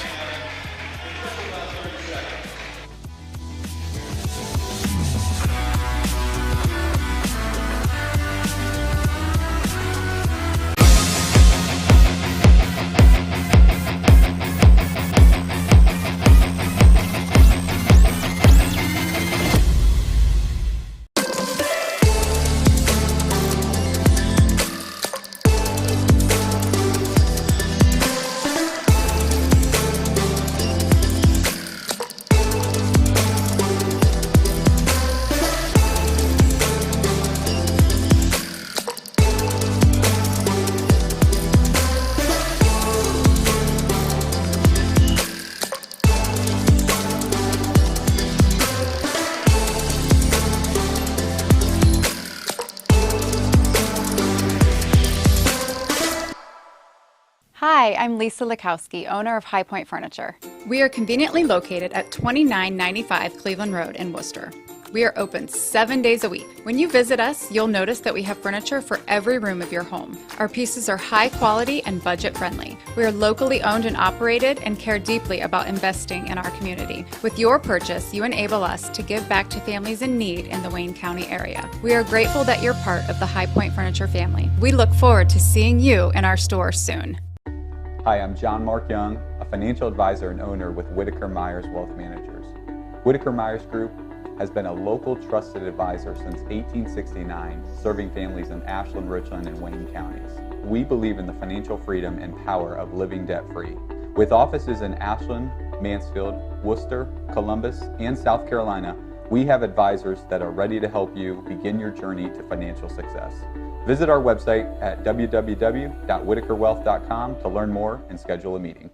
Hi, I'm Lisa Lakowski, owner of Highpoint Furniture. We are conveniently located at 2995 Cleveland Road in Wooster. We are open 7 days a week. When you visit us, you'll notice that we have furniture for every room of your home. Our pieces are high quality and budget friendly. We are locally owned and operated and care deeply about investing in our community. With your purchase, you enable us to give back to families in need in the Wayne County area. We are grateful that you're part of the Highpoint Furniture family. We look forward to seeing you in our store soon. Hi, I'm John Mark Young, a financial advisor and owner with Whitaker-Myers Wealth Managers. Whitaker-Myers Group has been a local trusted advisor since 1869, serving families in Ashland, Richland, and Wayne counties. We believe in the financial freedom and power of living debt-free. With offices in Ashland, Mansfield, Wooster, Columbus, and South Carolina, we have advisors that are ready to help you begin your journey to financial success. Visit our website at www.whitakerwealth.com to learn more and schedule a meeting.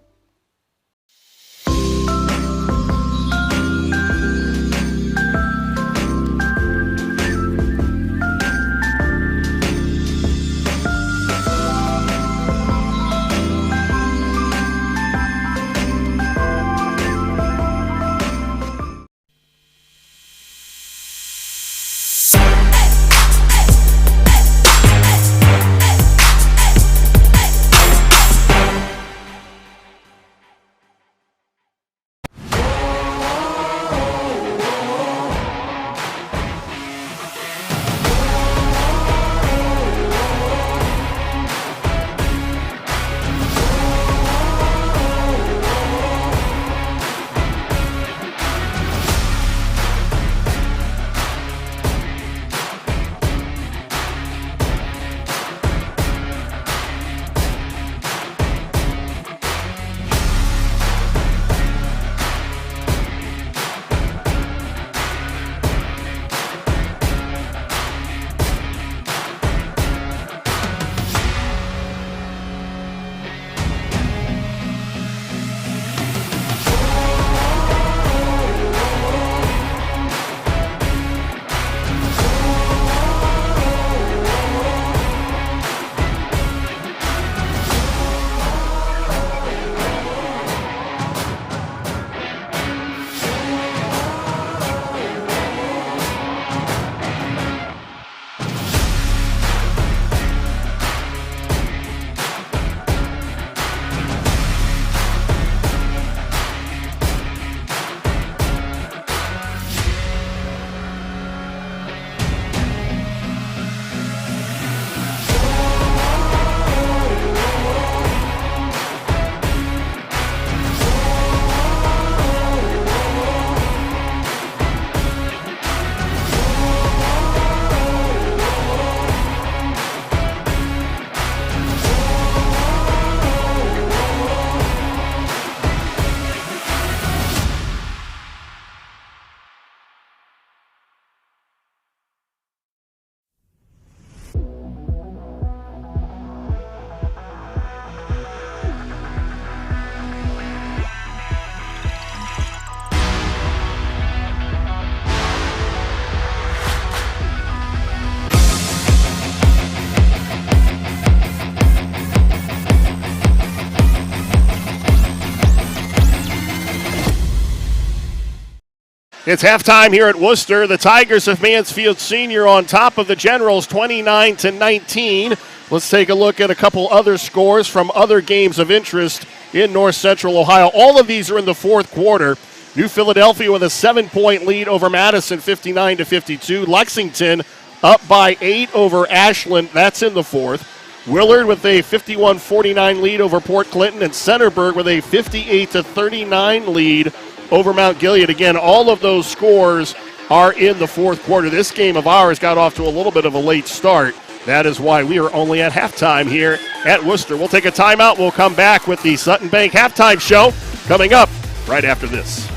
It's halftime here at Wooster. The Tigers of Mansfield Senior on top of the Generals 29-19. Let's take a look at a couple other scores from other games of interest in North Central Ohio. All of these are in the fourth quarter. New Philadelphia with a 7-point lead over Madison, 59-52. Lexington up by 8 over Ashland. That's in the fourth. Willard with a 51-49 lead over Port Clinton, and Centerburg with a 58-39 lead over Mount Gilead. Again, all of those scores are in the fourth quarter. This game of ours got off to a little bit of a late start. That is why we are only at halftime here at Wooster. We'll take a timeout. We'll come back with the Sutton Bank halftime show coming up right after this.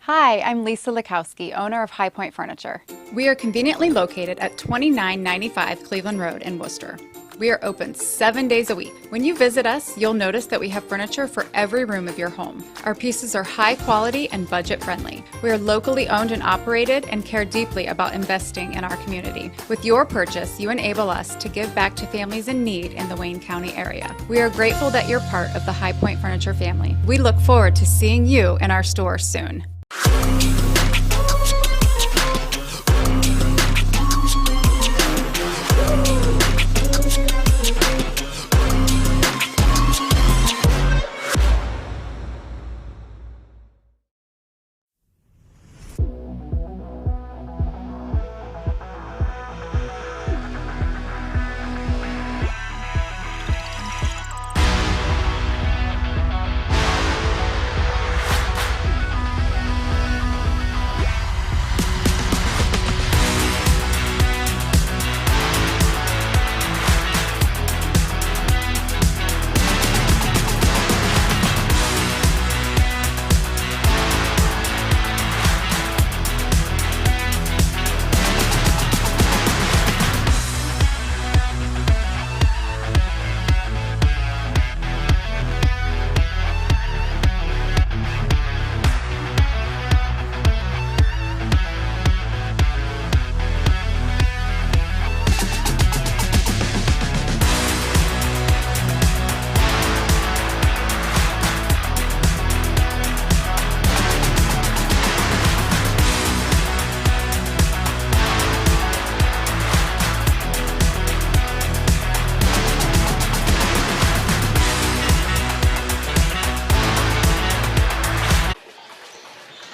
Hi, I'm Lisa Likowski, owner of Highpoint Furniture. We are conveniently located at 2995 Cleveland Road in Wooster. We are open 7 days a week. When you visit us, you'll notice that we have furniture for every room of your home. Our pieces are high quality and budget friendly. We are locally owned and operated and care deeply about investing in our community. With your purchase, you enable us to give back to families in need in the Wayne County area. We are grateful that you're part of the Highpoint Furniture family. We look forward to seeing you in our store soon.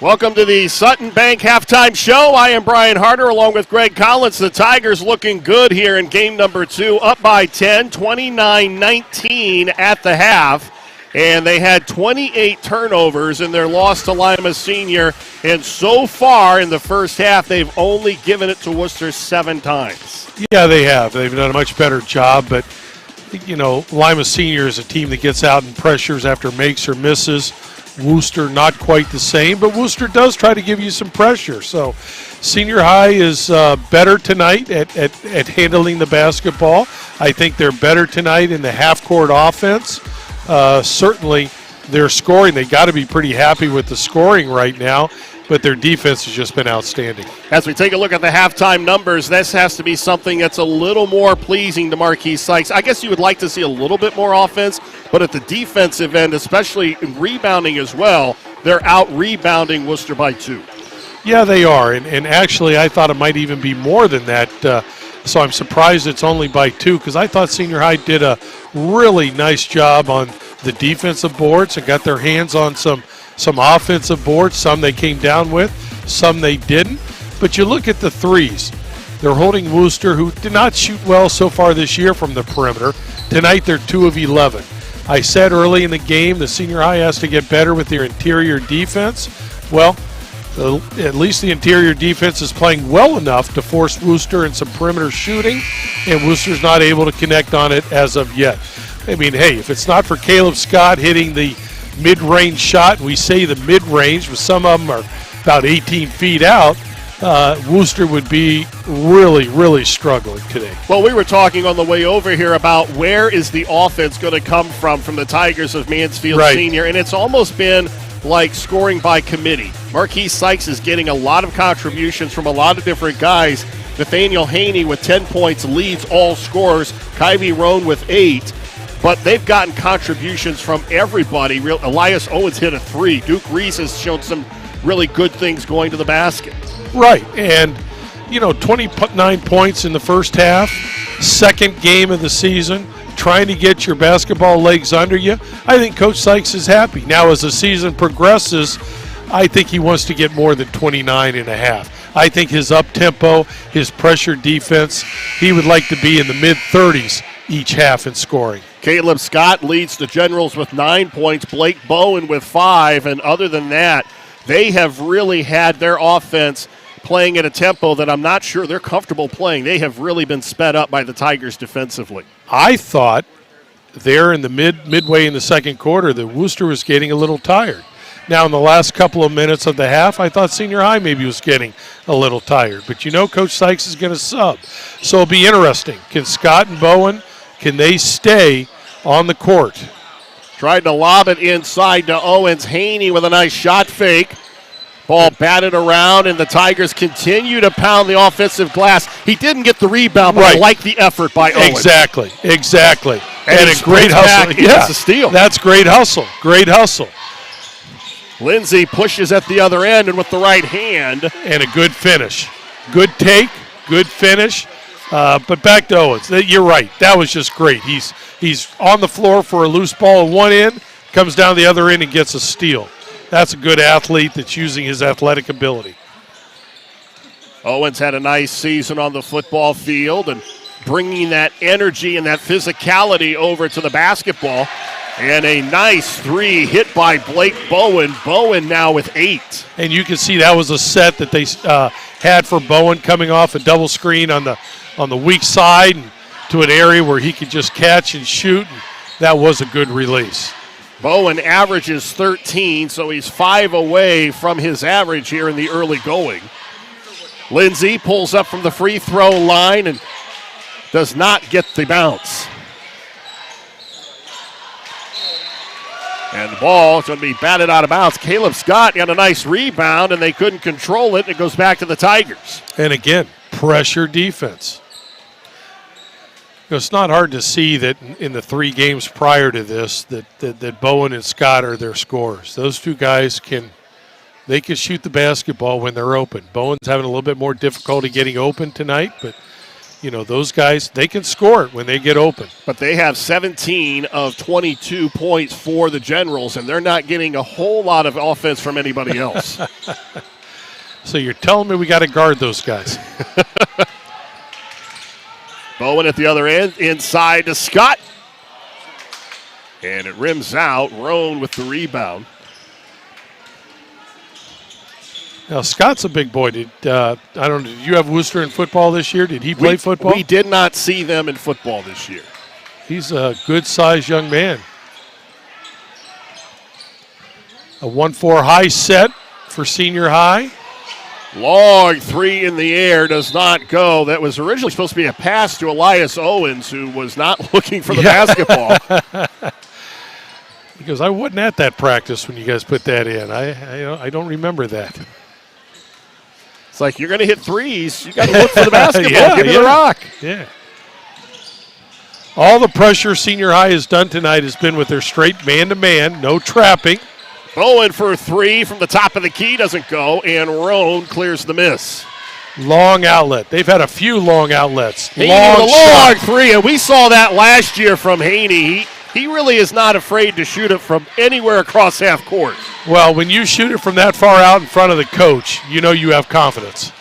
Welcome to the Sutton Bank halftime show. I am Brian Harter along with Gregg Collins. The Tigers looking good here in game number 2, up by 10, 29-19 at the half. And they had 28 turnovers in their loss to Lima Senior. And so far in the first half, they've only given it to Wooster 7 times. Yeah, they have. They've done a much better job. But, you know, Lima Senior is a team that gets out and pressures after makes or misses. Wooster not quite the same, but Wooster does try to give you some pressure. So Senior High is better tonight at handling the basketball. I think they're better tonight in the half-court offense. Certainly their scoring, they got to be pretty happy with the scoring right now, but their defense has just been outstanding. As we take a look at the halftime numbers, this has to be something that's a little more pleasing to Marquise Sykes. I guess you would like to see a little bit more offense, but at the defensive end, especially in rebounding as well, they're out-rebounding Wooster by 2. Yeah, they are, and actually I thought it might even be more than that, so I'm surprised it's only by 2 because I thought Senior High did a really nice job on the defensive boards and got their hands on some offensive boards. Some they came down with, some they didn't. But you look at the threes. They're holding Wooster, who did not shoot well so far this year from the perimeter. Tonight they're 2 of 11. I said early in the game the Senior High has to get better with their interior defense. Well, at least the interior defense is playing well enough to force Wooster in some perimeter shooting, and Wooster's not able to connect on it as of yet. I mean, hey, if it's not for Caleb Scott hitting the mid-range shot, we say the mid-range, but some of them are about 18 feet out, Wooster would be really, really struggling today. Well, we were talking on the way over here about where is the offense going to come from the Tigers of Mansfield Senior, and it's almost been like scoring by committee. Marquise Sykes is getting a lot of contributions from a lot of different guys. Nathaniel Haney with 10 points leads all scorers. Kyevi Roane with 8. But they've gotten contributions from everybody. Elias Owens hit a 3. Duke Reese has shown some really good things going to the basket. Right, and 29 points in the first half, second game of the season, trying to get your basketball legs under you. I think Coach Sykes is happy. Now, as the season progresses, I think he wants to get more than 29 and a half. I think his up-tempo, his pressure defense, he would like to be in the mid-30s each half in scoring. Caleb Scott leads the Generals with 9 points, Blake Bowen with 5, and other than that, they have really had their offense playing at a tempo that I'm not sure they're comfortable playing. They have really been sped up by the Tigers defensively. I thought there in the midway in the second quarter that Wooster was getting a little tired. Now, in the last couple of minutes of the half, I thought Senior High maybe was getting a little tired. But Coach Sykes is going to sub. So it'll be interesting. Can Scott and Bowen, can they stay on the court? Tried to lob it inside to Owens. Haney with a nice shot fake. Ball batted around, and the Tigers continue to pound the offensive glass. He didn't get the rebound, but I like the effort by Owens. Exactly. And a great hustle. It's a steal. That's great hustle. Lindsay pushes at the other end, and with the right hand. And a good finish. Good take, good finish. But back to Owens. You're right. That was just great. He's on the floor for a loose ball at one end, comes down the other end and gets a steal. That's a good athlete that's using his athletic ability. Owens had a nice season on the football field and bringing that energy and that physicality over to the basketball. And a nice 3 hit by Blake Bowen. Bowen now with 8. And you can see that was a set that they had for Bowen coming off a double screen on the weak side and to an area where he could just catch and shoot. And that was a good release. Bowen averages 13, so he's 5 away from his average here in the early going. Lindsay pulls up from the free throw line and does not get the bounce. And the ball is going to be batted out of bounds. Caleb Scott got a nice rebound, and they couldn't control it. It goes back to the Tigers. And again, pressure defense. It's not hard to see that in the 3 games prior to this that Bowen and Scott are their scorers. Those two guys can shoot the basketball when they're open. Bowen's having a little bit more difficulty getting open tonight, but those guys, they can score it when they get open. But they have 17 of 22 points for the Generals, and they're not getting a whole lot of offense from anybody else. So you're telling me we got to guard those guys. Bowen at the other end, inside to Scott. And it rims out. Roane with the rebound. Now, Scott's a big boy. Did you have Wooster in football this year? Did he play football? We did not see them in football this year. He's a good-sized young man. A 1-4 high set for Senior High. Long 3 in the air, does not go. That was originally supposed to be a pass to Elias Owens, who was not looking for the basketball. He goes, I wasn't at that practice when you guys put that in. I don't remember that. It's like, you're going to hit threes. You got to look for the basketball. Give me the rock. Yeah. All the pressure Senior High has done tonight has been with their straight man-to-man, no trapping. Bowen for 3 from the top of the key, doesn't go, and Roane clears the miss. Long outlet. They've had a few long outlets. Haney with a long 3, and we saw that last year from Haney. He really is not afraid to shoot it from anywhere across half court. Well, when you shoot it from that far out in front of the coach, you know you have confidence.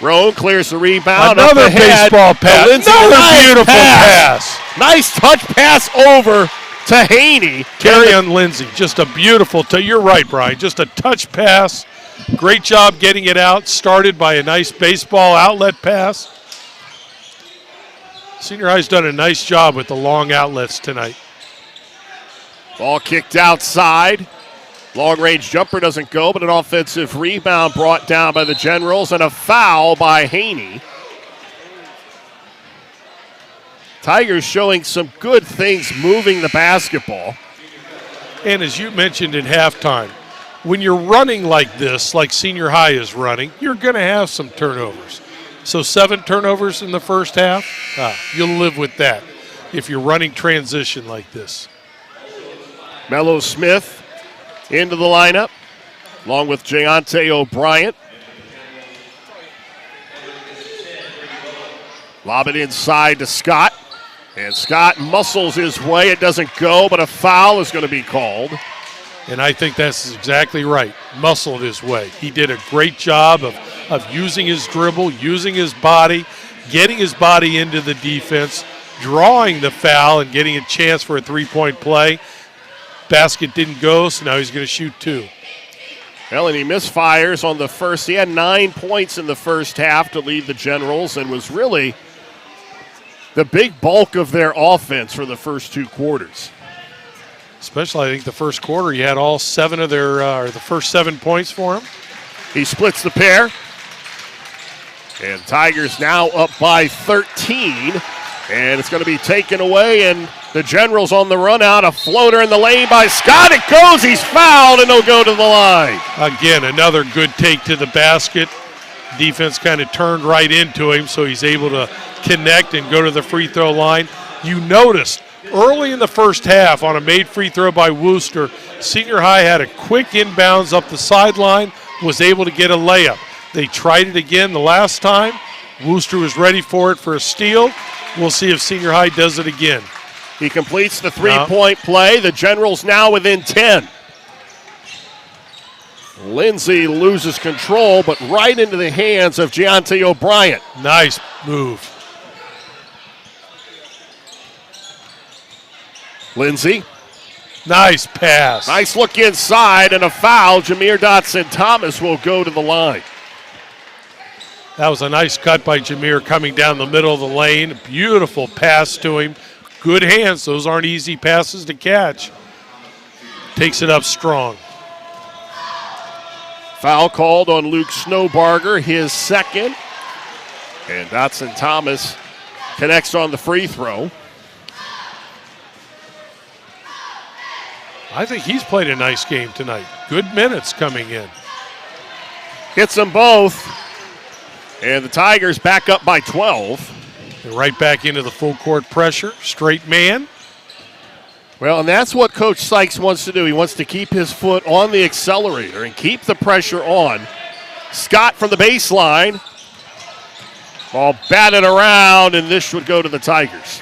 Roane clears the rebound. Another baseball pass. Another beautiful pass. Nice touch pass over to Haney. Carry on Lindsay. Just a beautiful you're right, Brian. Just a touch pass. Great job getting it out. Started by a nice baseball outlet pass. Senior High's done a nice job with the long outlets tonight. Ball kicked outside. Long-range jumper doesn't go, but an offensive rebound brought down by the Generals and a foul by Haney. Tigers showing some good things moving the basketball. And as you mentioned at halftime, when you're running like this, like senior high is running, you're going to have some turnovers. So 7 turnovers in the first half, you'll live with that if you're running transition like this. Mello Smith into the lineup, along with Jayante O'Brien. Lob it inside to Scott. And Scott muscles his way. It doesn't go, but a foul is going to be called. And I think that's exactly right. Muscled his way. He did a great job of using his dribble, using his body, getting his body into the defense, drawing the foul, and getting a chance for a three-point play. Basket didn't go, so now he's going to shoot 2. Well, and he misfires on the first. He had 9 points in the first half to lead the Generals and was really the big bulk of their offense for the first 2 quarters. Especially, I think, the first quarter, he had all 7 of their, the first 7 points for him. He splits the pair. And Tigers now up by 13. And it's going to be taken away, and the Generals on the run out. A floater in the lane by Scott. It goes. He's fouled, and he'll go to the line. Again, another good take to the basket. Defense kind of turned right into him, so he's able to connect and go to the free throw line. You noticed early in the first half on a made free throw by Wooster, Senior High had a quick inbounds up the sideline, was able to get a layup. They tried it again the last time. Wooster was ready for it for a steal. We'll see if Senior High does it again. He completes the three-point play. The Generals now within 10. Lindsay loses control, but right into the hands of Jayante O'Brien. Nice move. Lindsay. Nice pass. Nice look inside and a foul. Jameer Dotson-Thomas will go to the line. That was a nice cut by Jameer coming down the middle of the lane. Beautiful pass to him. Good hands. Those aren't easy passes to catch. Takes it up strong. Foul called on Luke Snowbarger, his second. And Dotson-Thomas connects on the free throw. I think he's played a nice game tonight. Good minutes coming in. Hits them both. And the Tigers back up by 12. And right back into the full court pressure. Straight man. Well, and that's what Coach Sykes wants to do. He wants to keep his foot on the accelerator and keep the pressure on. Scott from the baseline. Ball batted around, and this would go to the Tigers.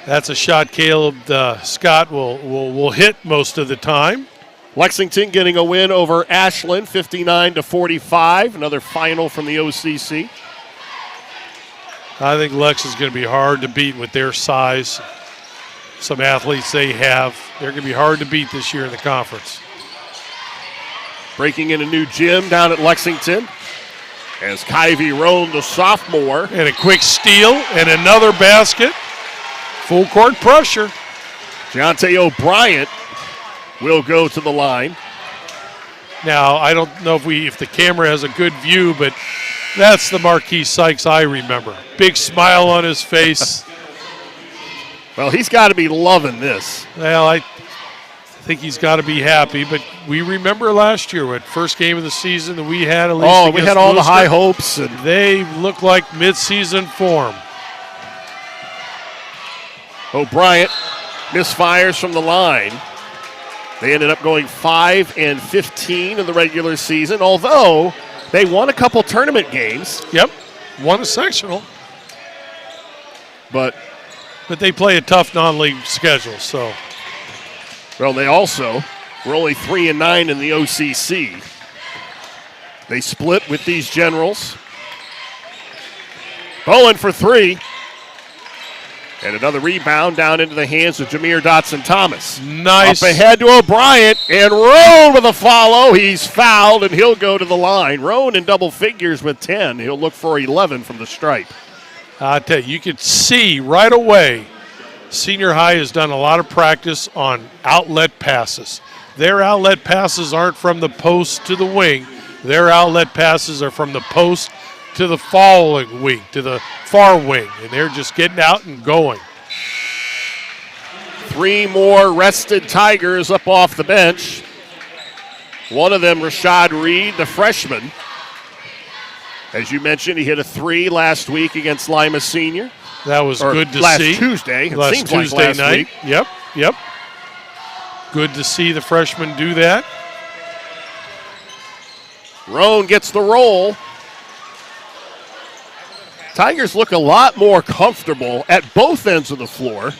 That's a shot Caleb Scott will hit most of the time. Lexington getting a win over Ashland, 59-45. Another final from the OCC. I think Lex is going to be hard to beat with their size. Some athletes they have. They're going to be hard to beat this year in the conference. Breaking in a new gym down at Lexington as Kyevi Roane, the sophomore. And a quick steal and another basket. Full court pressure. Jayante O'Brien will go to the line. Now, I don't know if the camera has a good view, but that's the Marquis Sykes I remember. Big smile on his face. Well, he's got to be loving this. Well, I think he's got to be happy, but we remember last year, what first game of the season that we had at least. Oh, we had all the high hopes. And they look like midseason form. O'Brien misfires from the line. They ended up going 5-15 in the regular season, although they won a couple tournament games. Yep, won a sectional. But they play a tough non-league schedule, so. Well, they also were only 3-9 in the OCC. They split with these Generals. Bowen for 3. And another rebound down into the hands of Jameer Dotson-Thomas. Nice. Up ahead to O'Brien, and Roane with a follow. He's fouled, and he'll go to the line. Roane in double figures with 10. He'll look for 11 from the stripe. I tell you could see right away Senior High has done a lot of practice on outlet passes. Their outlet passes aren't from the post to the wing. Their outlet passes are from the post to the following wing, to the far wing, and they're just getting out and going. 3 more rested Tigers up off the bench. One of them, Rashad Reed, the freshman. As you mentioned, he hit a 3 last week against Lima Senior. That was good to last see. Tuesday. It last seems Tuesday like last night. week. Yep. Good to see the freshman do that. Roane gets the roll. Tigers look a lot more comfortable at both ends of the floor.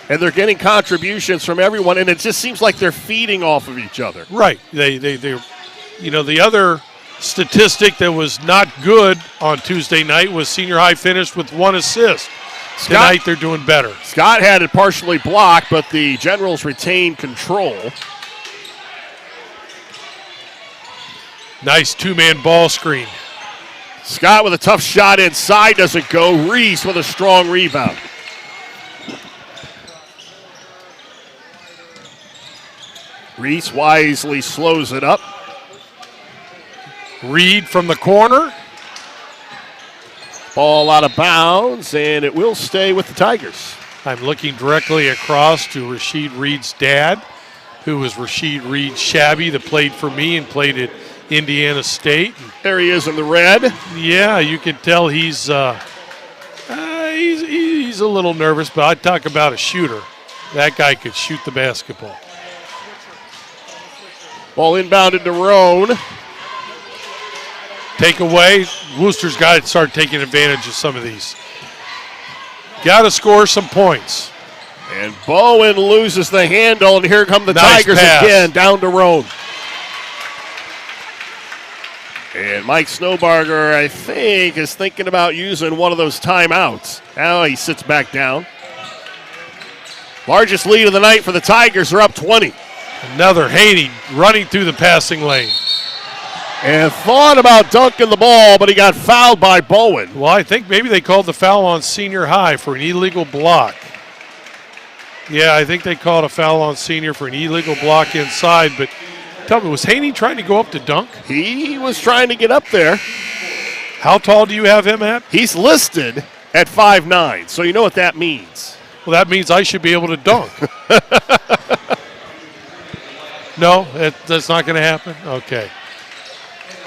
And they're getting contributions from everyone, and it just seems like they're feeding off of each other. Right. They the other statistic that was not good on Tuesday night was senior high finished with 1 assist. Tonight they're doing better. Scott had it partially blocked, but the Generals retained control. Nice 2-man ball screen. Scott with a tough shot inside, doesn't go. Reese with a strong rebound. Reese wisely slows it up. Reed from the corner. Ball out of bounds, and it will stay with the Tigers. I'm looking directly across to Rasheed Reed's dad, who was Rasheed Reed Shabby, that played for me and played at Indiana State. There he is in the red. Yeah, you can tell he's a little nervous, but I'd talk about a shooter. That guy could shoot the basketball. Ball inbounded to Roane. Take away. Wooster's got to start taking advantage of some of these. Got to score some points. And Bowen loses the handle, and here come the Nice Tigers pass. again, down to Roane. And Mike Snowbarger, I think, is thinking about using one of those timeouts. Now he sits back down. Largest lead of the night for the Tigers. They're up 20. Another Haney running through the passing lane. And thought about dunking the ball, but he got fouled by Bowen. Well, I think maybe they called the foul on Senior High for an illegal block. Yeah, I think they called a foul on Senior for an illegal block inside, but tell me, was Haney trying to go up to dunk? He was trying to get up there. How tall do you have him at? He's listed at 5'9", so you know what that means. Well, that means I should be able to dunk. No, that's not going to happen? Okay.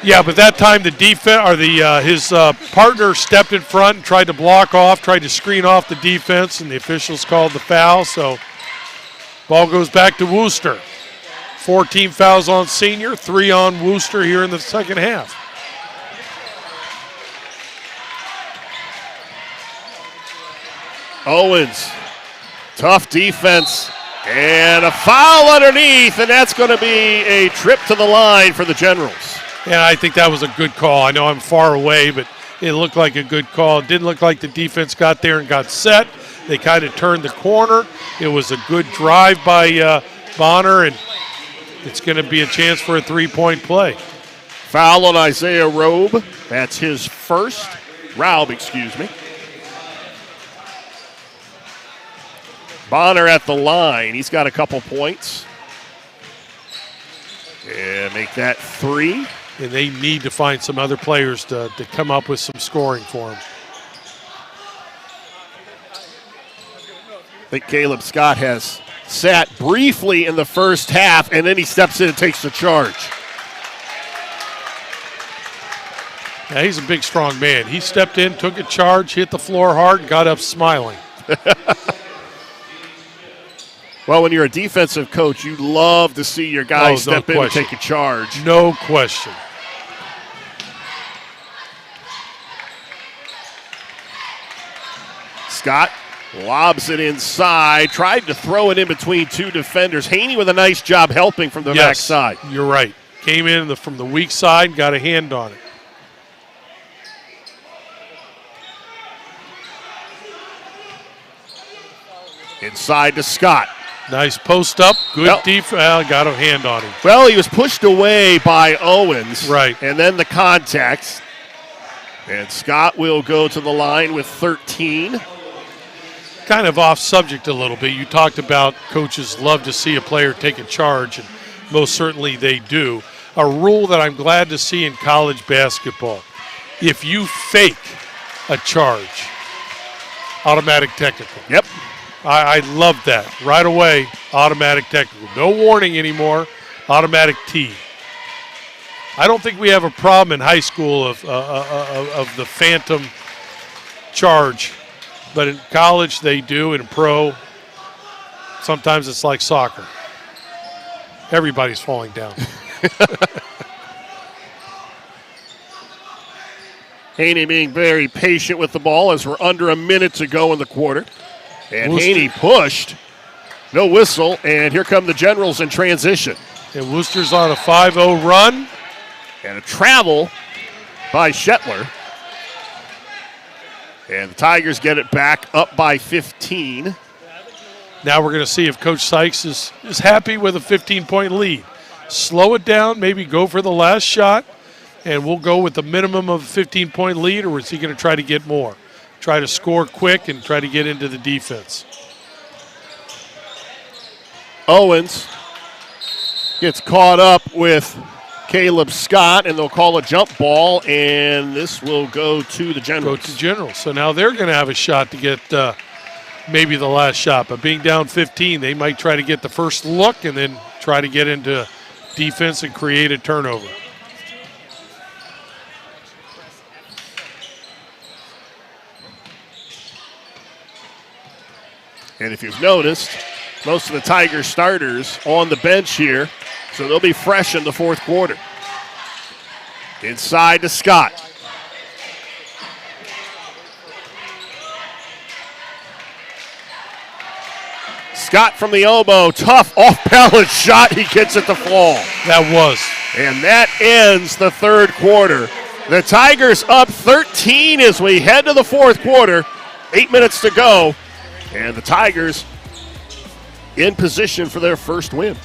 Yeah, but that time the defense or his partner stepped in front and tried to block off, tried to screen off the defense, and the officials called the foul. So ball goes back to Wooster. 14 fouls on Senior, 3 on Wooster here in the second half. Owens, tough defense, and a foul underneath, and that's going to be a trip to the line for the Generals. And I think that was a good call. I know I'm far away, but it looked like a good call. It didn't look like the defense got there and got set. They kind of turned the corner. It was a good drive by Bonner, and it's going to be a chance for a three-point play. Foul on Isaiah Raub. That's his first. Raub, excuse me. Bonner at the line. He's got a couple points. And make that 3. And they need to find some other players to come up with some scoring for them. I think Caleb Scott has sat briefly in the first half, and then he steps in and takes the charge. Yeah, he's a big, strong man. He stepped in, took a charge, hit the floor hard, and got up smiling. Well, when you're a defensive coach, you love to see your guys step in and take a charge. No question. Scott lobs it inside, tried to throw it in between 2 defenders. Haney with a nice job helping from the backside. You're right. Came in from the weak side and got a hand on it. Inside to Scott. Nice post up. Good defense. Got a hand on him. Well, he was pushed away by Owens. Right. And then the contact. And Scott will go to the line with 13. Kind of off subject a little bit. You talked about coaches love to see a player take a charge, and most certainly they do. A rule that I'm glad to see in college basketball. If you fake a charge, automatic technical. Yep. I love that. Right away, automatic technical. No warning anymore, automatic tee. I don't think we have a problem in high school of the phantom charge, but in college they do, in pro, sometimes it's like soccer. Everybody's falling down. Haney being very patient with the ball as we're under a minute to go in the quarter. And Wooster. Haney pushed. No whistle, and here come the Generals in transition. And Wooster's on a 5-0 run. And a travel by Shetler. And the Tigers get it back up by 15. Now we're going to see if Coach Sykes is happy with a 15-point lead. Slow it down, maybe go for the last shot, and we'll go with the minimum of a 15-point lead, or is he going to try to get more? Try to score quick and try to get into the defense. Owens gets caught up with Caleb Scott, and they'll call a jump ball, and this will go to the Generals. Go to Generals. So now they're going to have a shot to get maybe the last shot. But being down 15, they might try to get the first look and then try to get into defense and create a turnover. And if you've noticed, most of the Tigers starters on the bench here, so they'll be fresh in the fourth quarter. Inside to Scott. Scott from the elbow, tough off-balance shot. He gets it to fall. That was. And that ends the third quarter. The Tigers up 13 as we head to the fourth quarter. 8 minutes to go. And the Tigers in position for their first win.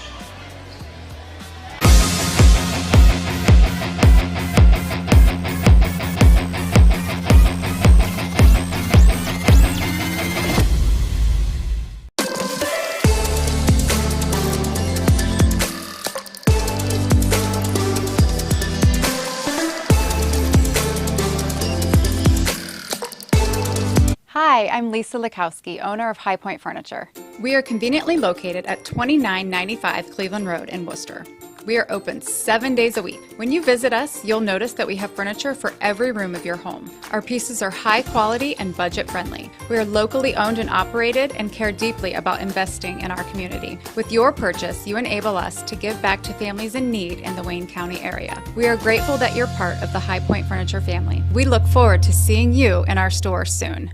Hi, I'm Lisa Likowski, owner of Highpoint Furniture. We are conveniently located at 2995 Cleveland Road in Wooster. We are open 7 days a week. When you visit us, you'll notice that we have furniture for every room of your home. Our pieces are high quality and budget friendly. We are locally owned and operated and care deeply about investing in our community. With your purchase, you enable us to give back to families in need in the Wayne County area. We are grateful that you're part of the Highpoint Furniture family. We look forward to seeing you in our store soon.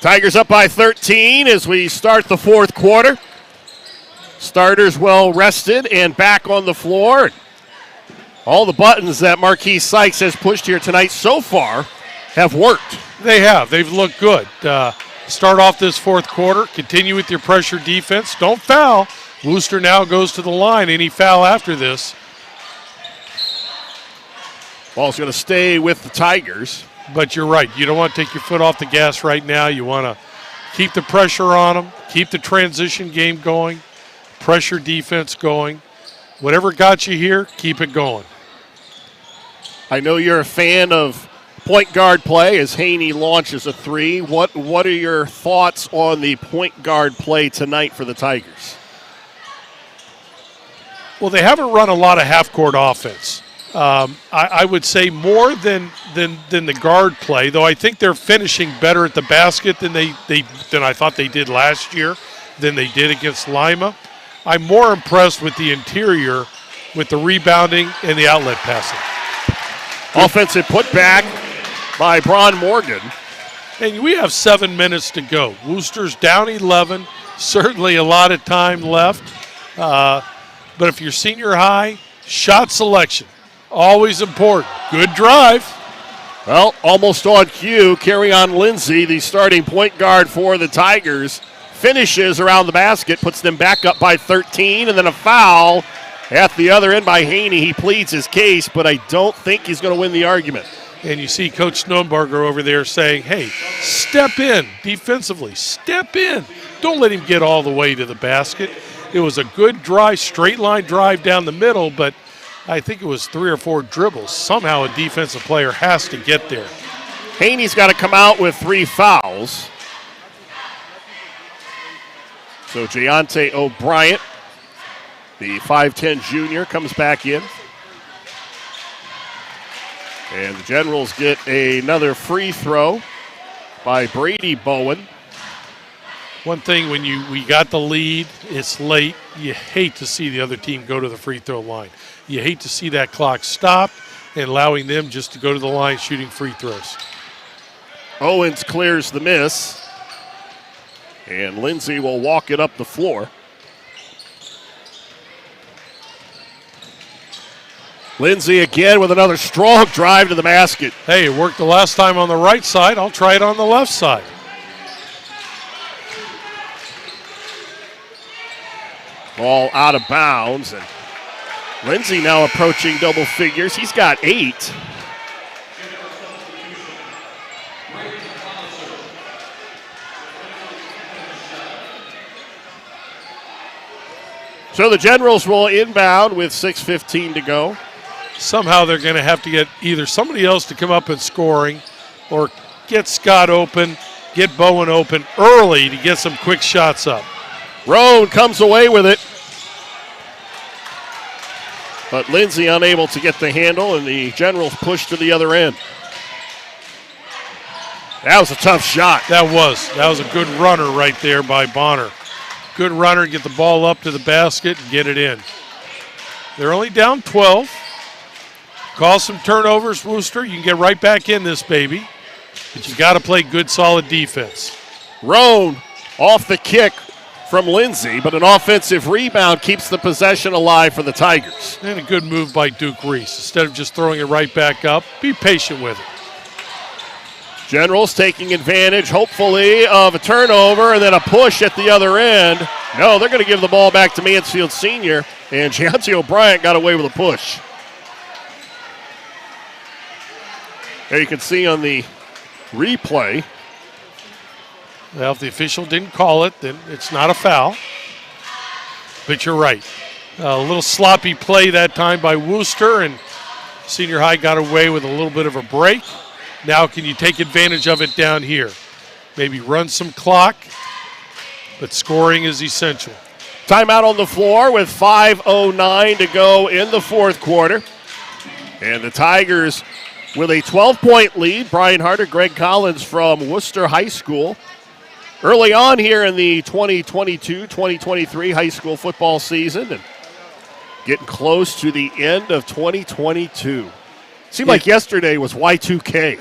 Tigers up by 13 as we start the fourth quarter. Starters well rested and back on the floor. All the buttons that Marquis Sykes has pushed here tonight so far have worked. They have. They've looked good. Start off this fourth quarter. Continue with your pressure defense. Don't foul. Wooster now goes to the line. Any foul after this? Ball's going to stay with the Tigers. But you're right. You don't want to take your foot off the gas right now. You want to keep the pressure on them, keep the transition game going, pressure defense going. Whatever got you here, keep it going. I know you're a fan of point guard play as Haney launches a three. What are your thoughts on the point guard play tonight for the Tigers? Well, they haven't run a lot of half-court offense. I would say more than the guard play, though I think they're finishing better at the basket than I thought they did last year, than they did against Lima. I'm more impressed with the interior, with the rebounding and the outlet passing. Offensive putback by Bron Morgan. And we have 7 minutes to go. Wooster's down 11, certainly a lot of time left. But if you're senior high, shot selection. Always important. Good drive. Well, almost on cue, Kerryon Lindsey, the starting point guard for the Tigers, finishes around the basket, puts them back up by 13, and then a foul at the other end by Haney. He pleads his case, but I don't think he's going to win the argument. And you see Coach Snowbarger over there saying, hey, step in defensively. Step in. Don't let him get all the way to the basket. It was a good, dry, straight-line drive down the middle, but I think it was 3 or 4 dribbles. Somehow a defensive player has to get there. Haney's got to come out with 3 fouls. So Jayante O'Brien, the 5'10 junior, comes back in. And the Generals get another free throw by Brady Bowen. One thing, when we got the lead, it's late, you hate to see the other team go to the free throw line. You hate to see that clock stop and allowing them just to go to the line shooting free throws. Owens clears the miss. And Lindsay will walk it up the floor. Lindsay again with another strong drive to the basket. Hey, it worked the last time on the right side. I'll try it on the left side. Ball out of bounds. And Lindsay now approaching double figures. He's got 8. So the Generals will inbound with 6:15 to go. Somehow they're going to have to get either somebody else to come up and scoring or get Scott open, get Bowen open early to get some quick shots up. Roane comes away with it. But Lindsay unable to get the handle, and the Generals push to the other end. That was a tough shot. That was a good runner right there by Bonner. Good runner, get the ball up to the basket and get it in. They're only down 12. Call some turnovers, Wooster. You can get right back in this baby. But you got to play good, solid defense. Roane off the kick from Lindsay, but an offensive rebound keeps the possession alive for the Tigers. And a good move by Duke Reese. Instead of just throwing it right back up, be patient with it. Generals taking advantage, hopefully, of a turnover and then a push at the other end. No, they're going to give the ball back to Mansfield Senior, and Jayante O'Brien got away with a push. There you can see on the replay. Well, if the official didn't call it, then it's not a foul. But you're right. A little sloppy play that time by Wooster, and Senior High got away with a little bit of a break. Now can you take advantage of it down here? Maybe run some clock, but scoring is essential. Timeout on the floor with 5:09 to go in the fourth quarter. And the Tigers with a 12-point lead. Brian Harter, Gregg Collins from Wooster High School. Early on here in the 2022-2023 high school football season, and getting close to the end of 2022. Seemed like yesterday was Y2K.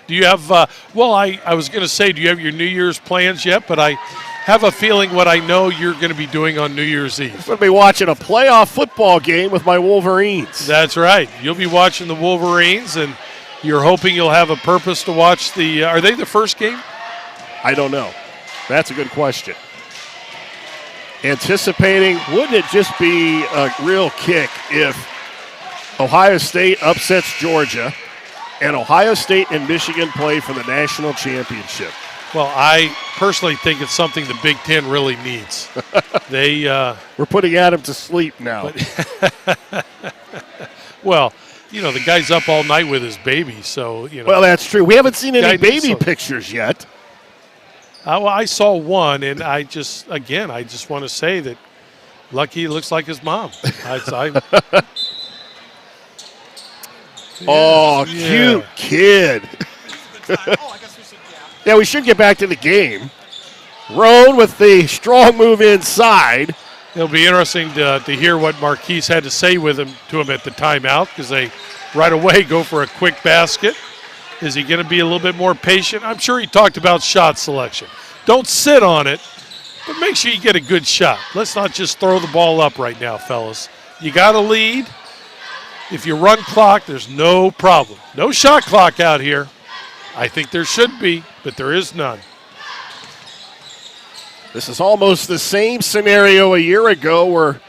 Do you have, I was going to say, do you have your New Year's plans yet? But I have a feeling what I know you're going to be doing on New Year's Eve. I'm going to be watching a playoff football game with my Wolverines. That's right. You'll be watching the Wolverines, and you're hoping you'll have a purpose to watch the, are they the first game? I don't know. That's a good question. Anticipating, wouldn't it just be a real kick if Ohio State upsets Georgia and Ohio State and Michigan play for the national championship? Well, I personally think it's something the Big Ten really needs. We're putting Adam to sleep now. Well, you know, the guy's up all night with his baby, so, you know. Well, that's true. We haven't seen any baby pictures yet. I saw one, and I just want to say that Lucky looks like his mom. Cute kid. Yeah, we should get back to the game. Roane with the strong move inside. It'll be interesting to hear what Marquise had to say to him at the timeout, because they right away go for a quick basket. Is he going to be a little bit more patient? I'm sure he talked about shot selection. Don't sit on it, but make sure you get a good shot. Let's not just throw the ball up right now, fellas. You got a lead. If you run clock, there's no problem. No shot clock out here. I think there should be, but there is none. This is almost the same scenario a year ago where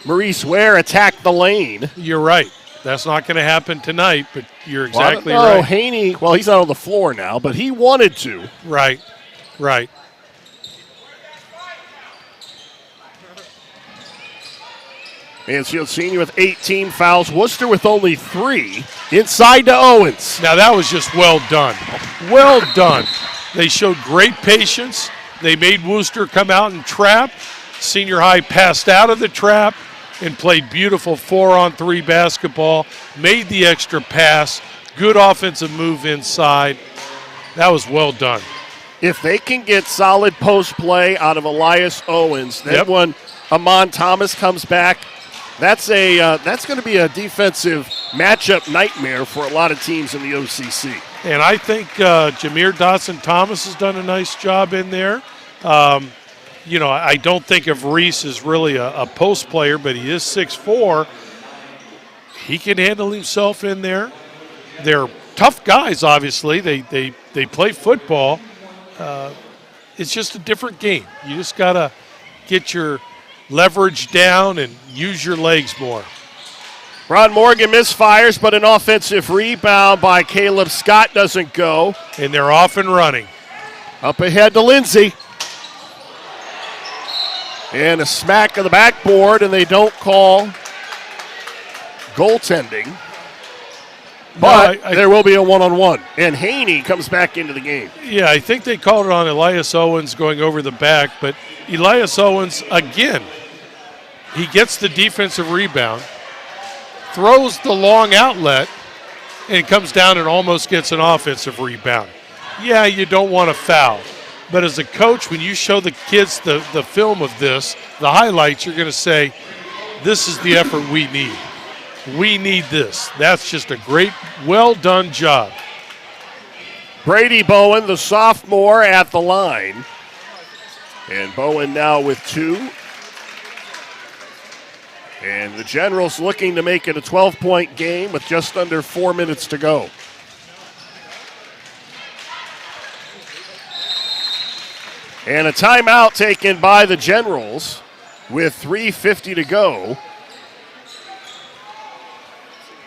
Maurice Ware attacked the lane. You're right. That's not going to happen tonight, but you're exactly right. right. Haney, well, he's not on the floor now, but he wanted to. Right. Mansfield Senior with 18 fouls. Wooster with only 3. Inside to Owens. Now that was just well done. Well done. They showed great patience. They made Wooster come out and trap. Senior High passed out of the trap and played beautiful 4-on-3 basketball. Made the extra pass. Good offensive move inside. That was well done. If they can get solid post play out of Elias Owens, then when Amon Thomas comes back, that's going to be a defensive matchup nightmare for a lot of teams in the OCC. And I think Jameer Dotson-Thomas has done a nice job in there. I don't think of Reese as really a post player, but he is 6'4". He can handle himself in there. They're tough guys, obviously. They play football. It's just a different game. You just got to get your leverage down and use your legs more. Ron Morgan misfires, but an offensive rebound by Caleb Scott doesn't go. And they're off and running. Up ahead to Lindsay. And a smack of the backboard, and they don't call goaltending. But there will be a one-on-one. And Haney comes back into the game. Yeah, I think they called it on Elias Owens going over the back. But Elias Owens, again, he gets the defensive rebound, throws the long outlet, and comes down and almost gets an offensive rebound. Yeah, you don't want to foul. But as a coach, when you show the kids the film of this, the highlights, you're going to say, this is the effort we need. We need this. That's just a great, well-done job. Brady Bowen, the sophomore, at the line. And Bowen now with 2. And the Generals looking to make it a 12-point game with just under 4 minutes to go. And a timeout taken by the Generals with 3:50 to go.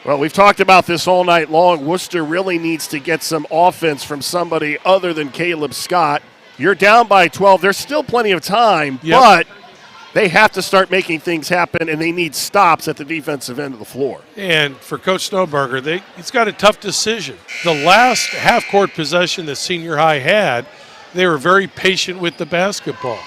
Well, we've talked about this all night long. Wooster really needs to get some offense from somebody other than Caleb Scott. You're down by 12. There's still plenty of time, but they have to start making things happen, and they need stops at the defensive end of the floor. And for Coach Snowberger, he's got a tough decision. The last half-court possession that Senior High had, they were very patient with the basketball.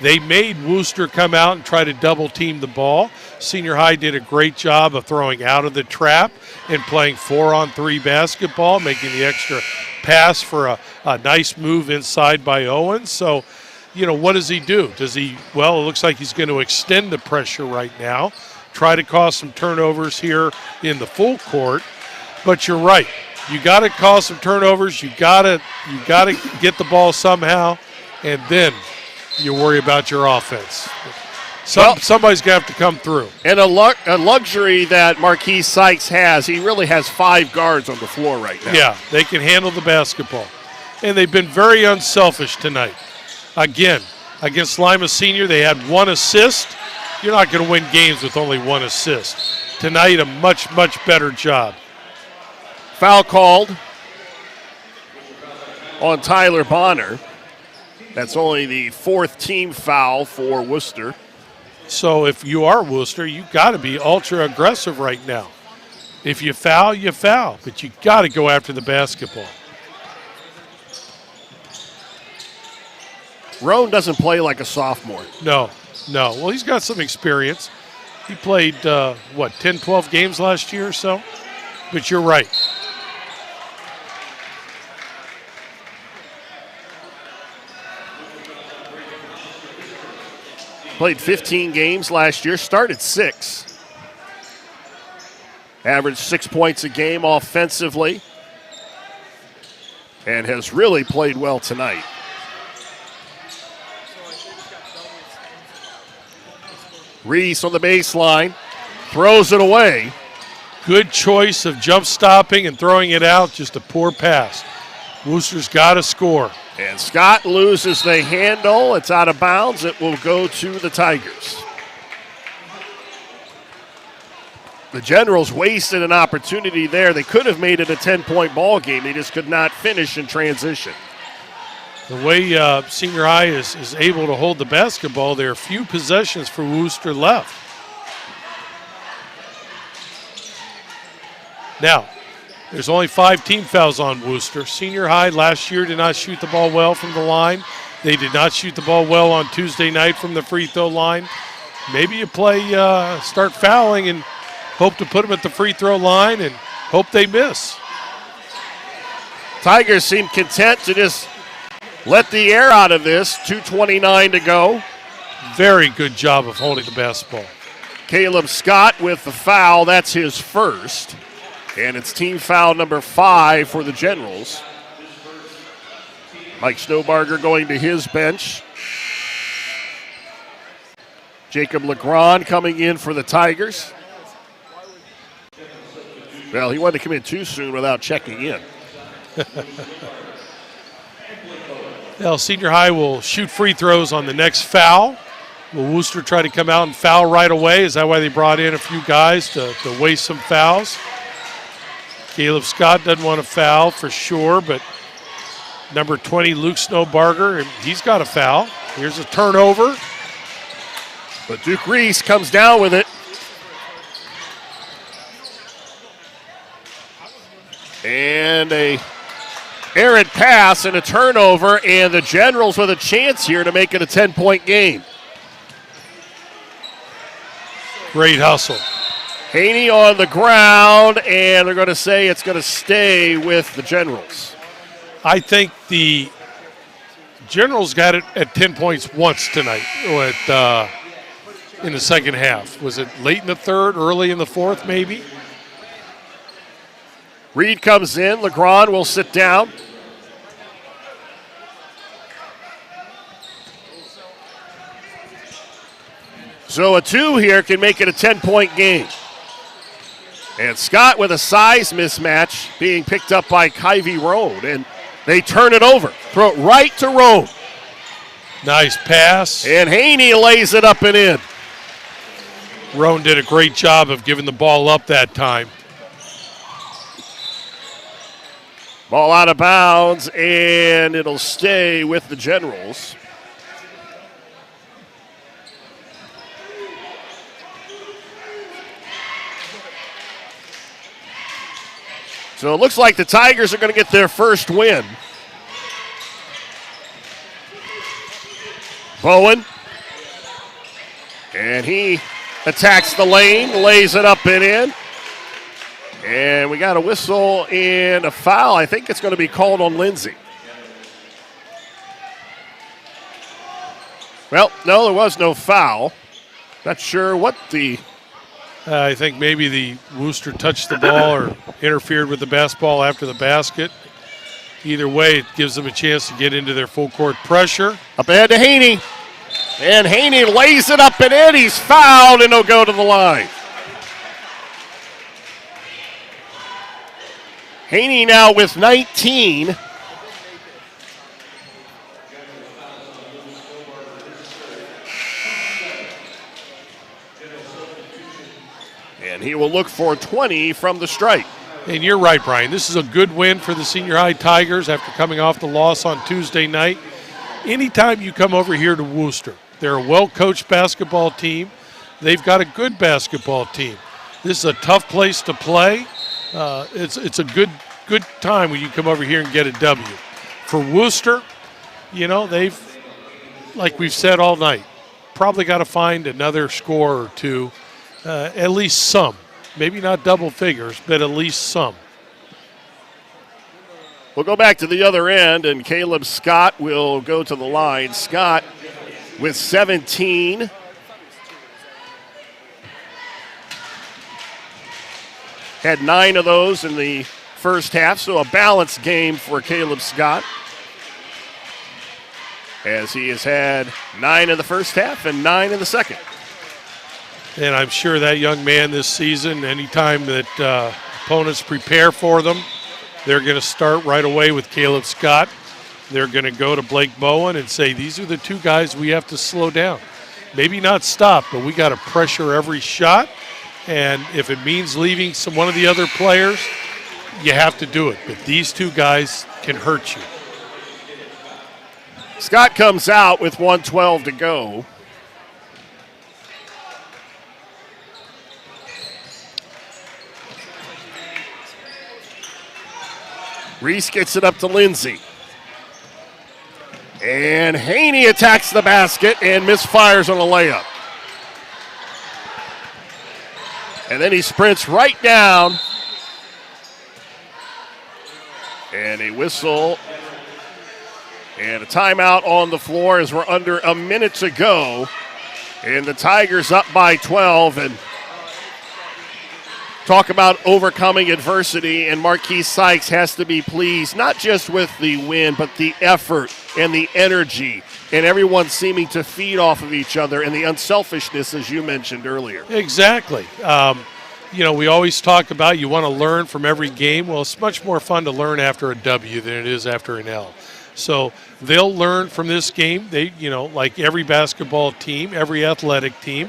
They made Wooster come out and try to double-team the ball. Senior High did a great job of throwing out of the trap and playing 4-on-3 basketball, making the extra pass for a nice move inside by Owens. So, what does he do? It looks like he's going to extend the pressure right now, try to cause some turnovers here in the full court. But you're right. You got to cause some turnovers. You got to get the ball somehow, and then you worry about your offense. Somebody's going to have to come through. And a luxury that Marquise Sykes has, he really has 5 guards on the floor right now. Yeah, they can handle the basketball. And they've been very unselfish tonight. Again, against Lima Senior, they had 1 assist. You're not going to win games with only 1 assist. Tonight, a much, much better job. Foul called on Tyler Bonner. That's only the 4th team foul for Wooster. So if you are Wooster, you got to be ultra aggressive right now. If you foul, you foul, but you got to go after the basketball. Roane doesn't play like a sophomore. No. Well, he's got some experience. He played, 10, 12 games last year or so? But you're right. Played 15 games last year, started 6. Averaged 6 points a game offensively. And has really played well tonight. Reese on the baseline, throws it away. Good choice of jump stopping and throwing it out, just a poor pass. Wooster's got to score. And Scott loses the handle. It's out of bounds. It will go to the Tigers. The Generals wasted an opportunity there. They could have made it a 10-point ball game. They just could not finish in transition. The way Senior High is able to hold the basketball, there are few possessions for Wooster left. Now, there's only 5 team fouls on Wooster. Senior High last year did not shoot the ball well from the line. They did not shoot the ball well on Tuesday night from the free throw line. Maybe you start fouling and hope to put them at the free throw line and hope they miss. Tigers seem content to just let the air out of this. 2:29 to go. Very good job of holding the basketball. Caleb Scott with the foul. That's his first. And it's team foul number 5 for the Generals. Mike Snowbarger going to his bench. Jacob Legrand coming in for the Tigers. Well, he wanted to come in too soon without checking in. Well, Senior High will shoot free throws on the next foul. Will Wooster try to come out and foul right away? Is that why they brought in a few guys to waste some fouls? Caleb Scott doesn't want to foul for sure, but number 20, Luke Snowbarger, he's got a foul. Here's a turnover. But Duke Reese comes down with it. And a errant pass and a turnover, and the Generals with a chance here to make it a 10-point game. Great hustle. Haney on the ground, and they're going to say it's going to stay with the Generals. I think the Generals got it at 10 points once tonight in the second half. Was it late in the third, early in the fourth, maybe? Reed comes in. Legrand will sit down. So a 2 here can make it a 10-point game. And Scott with a size mismatch being picked up by Kyevi Roane. And they turn it over. Throw it right to Roane. Nice pass. And Haney lays it up and in. Roane did a great job of giving the ball up that time. Ball out of bounds, and it'll stay with the Generals. So it looks like the Tigers are going to get their first win. Bowen. And he attacks the lane, lays it up and in. And we got a whistle and a foul. I think it's going to be called on Lindsay. Well, no, there was no foul. Not sure what the... I think maybe the Wooster touched the ball or interfered with the basketball after the basket. Either way, it gives them a chance to get into their full court pressure. Up ahead to Haney. And Haney lays it up and in. He's fouled, and he'll go to the line. Haney now with 19. And he will look for 20 from the stripe. And you're right, Brian. This is a good win for the Senior High Tigers after coming off the loss on Tuesday night. Anytime you come over here to Wooster, they're a well-coached basketball team. They've got a good basketball team. This is a tough place to play. It's a good time when you come over here and get a W. For Wooster, you know, they've, like we've said all night, probably got to find another score or two, at least some. Maybe not double figures, but at least some. We'll go back to the other end, and Caleb Scott will go to the line. Scott with 17. Had 9 of those in the first half, so a balanced game for Caleb Scott, as he has had 9 in the first half and 9 in the second. And I'm sure that young man this season, anytime that opponents prepare for them, They're going to start right away with Caleb Scott. They're going to go to Blake Bowen and say, these are the two guys we have to slow down. Maybe not stop, but we got to pressure every shot. And if it means leaving one of the other players, you have to do it. But these two guys can hurt you. Scott comes out with 1:12 to go. Reese gets it up to Lindsay. And Haney attacks the basket and misfires on a layup. And then he sprints right down. And a whistle and a timeout on the floor as we're under a minute to go. And the Tigers up by 12. And talk about overcoming adversity, and Marquise Sykes has to be pleased, not just with the win, but the effort and the energy, and everyone seeming to feed off of each other, and the unselfishness, as you mentioned earlier. Exactly. We always talk about you want to learn from every game. Well, it's much more fun to learn after a W than it is after an L. So they'll learn from this game. They, like every basketball team, every athletic team,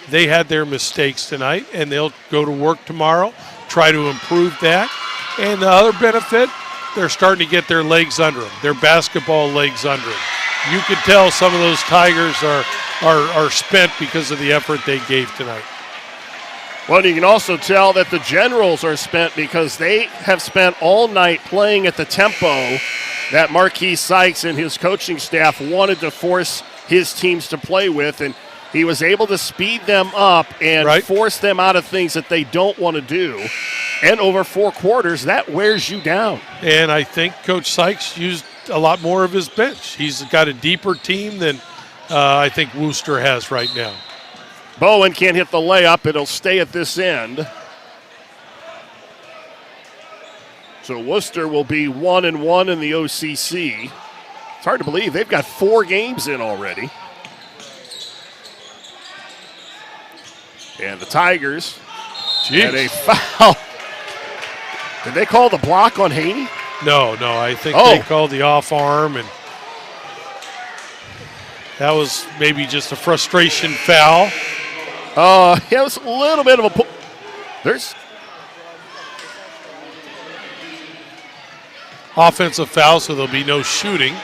they had their mistakes tonight, and they'll go to work tomorrow, try to improve that. And the other benefit, they're starting to get their legs under them, their basketball legs under them. You could tell some of those Tigers are spent because of the effort they gave tonight. Well, you can also tell that the Generals are spent because they have spent all night playing at the tempo that Marquise Sykes and his coaching staff wanted to force his teams to play with, and he was able to speed them up and force them out of things that they don't want to do. And over 4 quarters, that wears you down. And I think Coach Sykes used a lot more of his bench. He's got a deeper team than I think Wooster has right now. Bowen can't hit the layup. It'll stay at this end. So Wooster will be 1-1 in the OCC. It's hard to believe they've got 4 games in already. And the Tigers had a foul. Did they call the block on Haney? No, I think they called the off arm, and that was maybe just a frustration foul. It was a little bit of a there's offensive foul, so there'll be no shooting.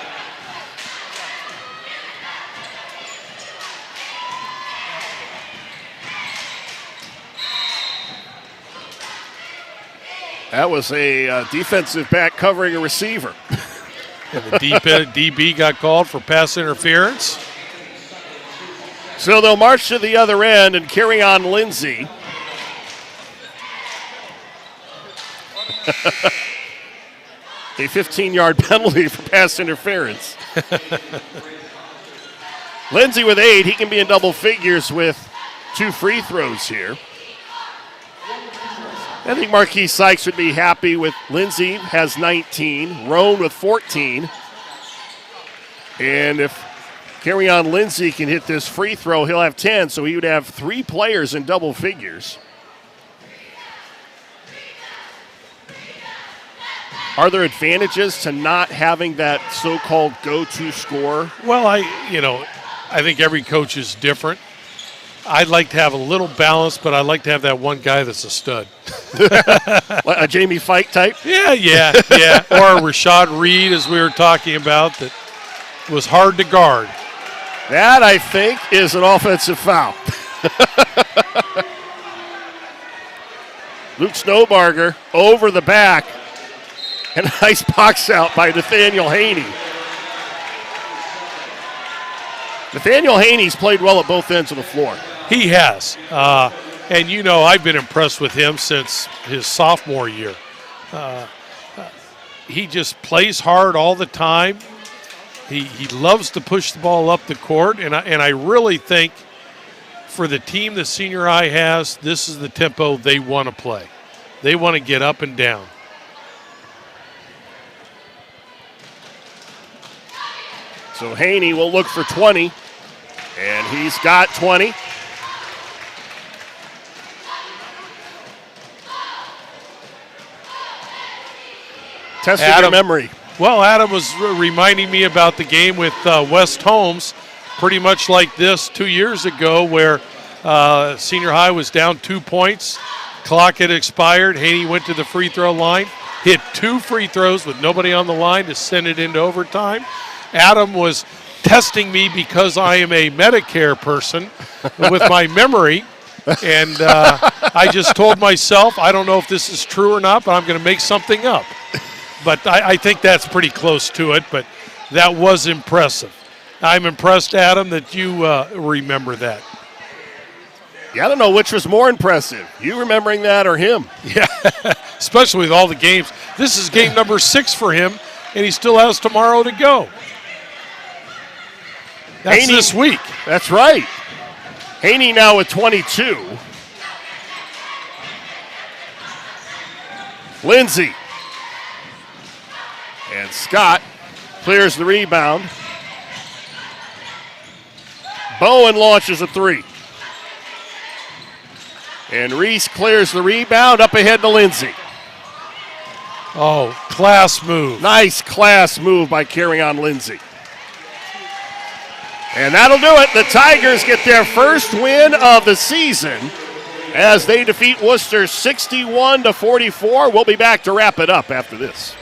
That was a defensive back covering a receiver. And the DB got called for pass interference. So they'll march to the other end and carry on Lindsay. A 15-yard penalty for pass interference. Lindsay with 8. He can be in double figures with 2 free throws here. I think Marquise Sykes would be happy with Lindsay has 19, Roane with 14. And if Carry-on Lindsay can hit this free throw, he'll have 10, so he would have 3 players in double figures. Are there advantages to not having that so-called go-to scorer? Well, I think every coach is different. I'd like to have a little balance, but I'd like to have that one guy that's a stud. A Jamie Fike type? Yeah. Or Rashad Reed, as we were talking about, that was hard to guard. That, I think, is an offensive foul. Luke Snowbarger over the back. And a nice box out by Nathaniel Haney. Nathaniel Haney's played well at both ends of the floor. He has. And, I've been impressed with him since his sophomore year. He just plays hard all the time. He loves to push the ball up the court. And I really think for the team that Senior High has, this is the tempo they want to play. They want to get up and down. So Haney will look for 20, and he's got 20. Testing your memory. Well, Adam was reminding me about the game with West Holmes, pretty much like this 2 years ago, where Senior High was down 2 points. Clock had expired. Haney went to the free throw line, hit 2 free throws with nobody on the line to send it into overtime. Adam was testing me because I am a Medicare person with my memory. And I just told myself, I don't know if this is true or not, but I'm going to make something up. But I think that's pretty close to it, but that was impressive. I'm impressed, Adam, that you remember that. Yeah, I don't know which was more impressive, you remembering that or him. Yeah, especially with all the games. This is game number 6 for him, and he still has tomorrow to go. That's Haney, this week. That's right. Haney now with 22. Lindsay. And Scott clears the rebound. Bowen launches a 3. And Reese clears the rebound up ahead to Lindsay. Oh, class move. Nice class move by carrying on Lindsay. And that'll do it. The Tigers get their first win of the season as they defeat Wooster 61-44. We'll be back to wrap it up after this.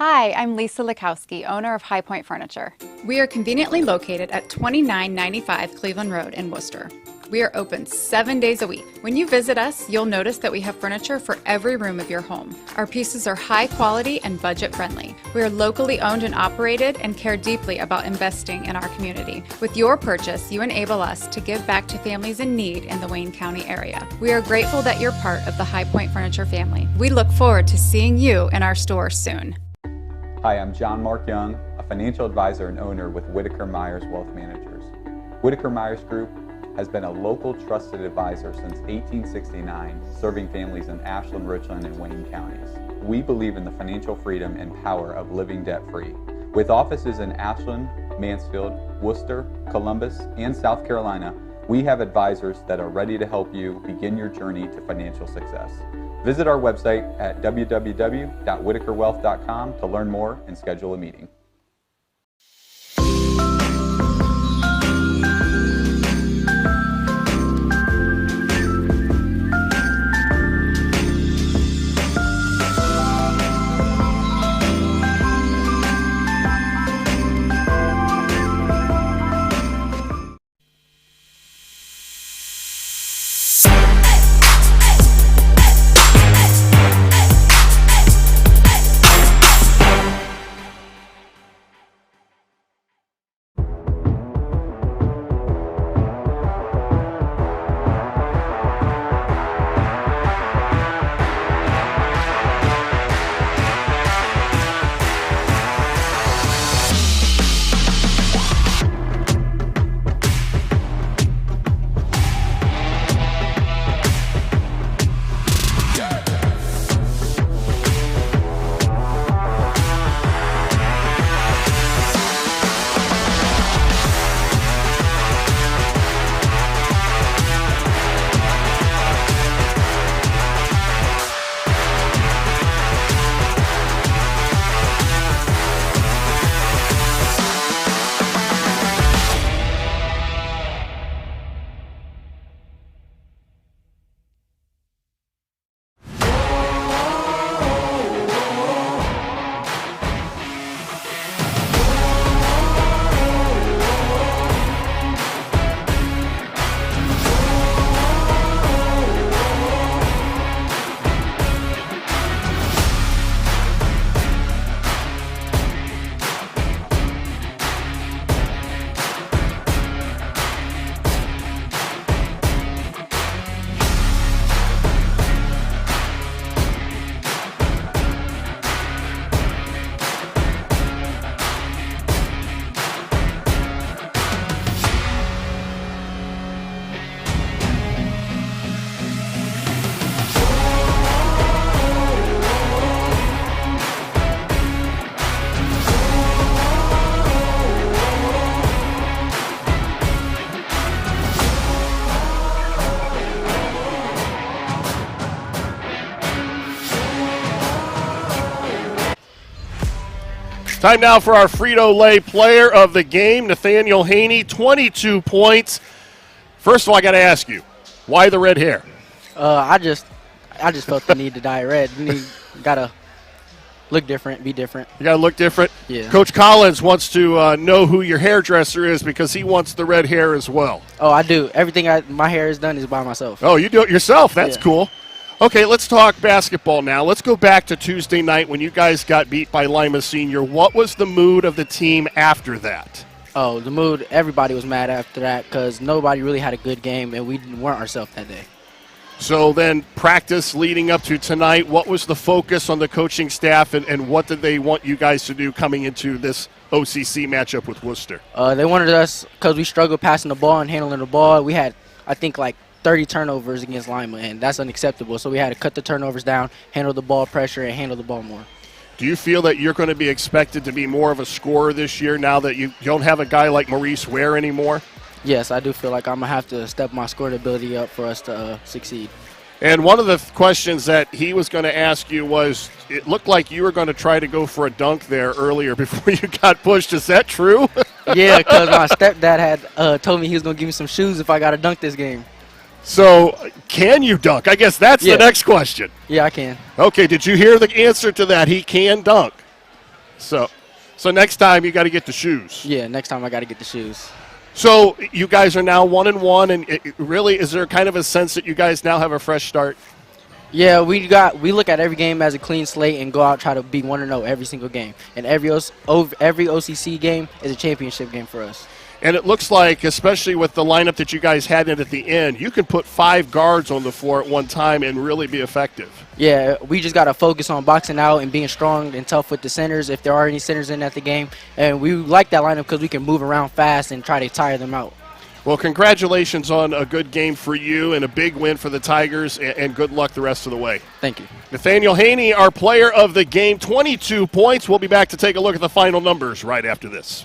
Hi, I'm Lisa Likowski, owner of Highpoint Furniture. We are conveniently located at 2995 Cleveland Road in Wooster. We are open 7 days a week. When you visit us, you'll notice that we have furniture for every room of your home. Our pieces are high quality and budget friendly. We are locally owned and operated and care deeply about investing in our community. With your purchase, you enable us to give back to families in need in the Wayne County area. We are grateful that you're part of the Highpoint Furniture family. We look forward to seeing you in our store soon. Hi, I'm John Mark Young, a financial advisor and owner with Whitaker-Myers Wealth Managers. Whitaker-Myers Group has been a local trusted advisor since 1869, serving families in Ashland, Richland, and Wayne counties. We believe in the financial freedom and power of living debt-free. With offices in Ashland, Mansfield, Wooster, Columbus, and South Carolina, we have advisors that are ready to help you begin your journey to financial success. Visit our website at www.whitakerwealth.com to learn more and schedule a meeting. Time now for our Frito Lay player of the game, Nathaniel Haney, 22 points. First of all, I got to ask you, why the red hair? I just felt the need to dye red. You gotta look different, be different. You got to look different? Yeah. Coach Collins wants to know who your hairdresser is because he wants the red hair as well. Oh, I do. Everything my hair is done is by myself. Oh, you do it yourself. That's Yeah. cool. Okay, let's talk basketball now. Let's go back to Tuesday night when you guys got beat by Lima Senior. What was the mood of the team after that? Oh, the mood, everybody was mad after that because nobody really had a good game, and we weren't ourselves that day. So then practice leading up to tonight, what was the focus on the coaching staff, and what did they want you guys to do coming into this OCC matchup with Wooster? They wanted us, because we struggled passing the ball and handling the ball, we had, I think, like 30 turnovers against Lima, and that's unacceptable. So we had to cut the turnovers down, handle the ball pressure, and handle the ball more. Do you feel that you're going to be expected to be more of a scorer this year now that you don't have a guy like Maurice Ware anymore? Yes, I do feel like I'm going to have to step my scoring ability up for us to succeed. And one of the questions that he was going to ask you was, it looked like you were going to try to go for a dunk there earlier before you got pushed. Is that true? Yeah, because my stepdad had told me he was going to give me some shoes if I got to dunk this game. So, can you dunk? I guess that's the next question. Yeah, I can. Okay, did you hear the answer to that? He can dunk. So next time you got to get the shoes. Yeah, next time I got to get the shoes. So you guys are now 1-1, and really, is there kind of a sense that you guys now have a fresh start? Yeah, we look at every game as a clean slate and go out try to be 1-0 every single game. And every OCC game is a championship game for us. And it looks like, especially with the lineup that you guys had in at the end, you can put 5 guards on the floor at one time and really be effective. Yeah, we just got to focus on boxing out and being strong and tough with the centers if there are any centers in at the game. And we like that lineup because we can move around fast and try to tire them out. Well, congratulations on a good game for you and a big win for the Tigers, and good luck the rest of the way. Thank you. Nathaniel Haney, our player of the game, 22 points. We'll be back to take a look at the final numbers right after this.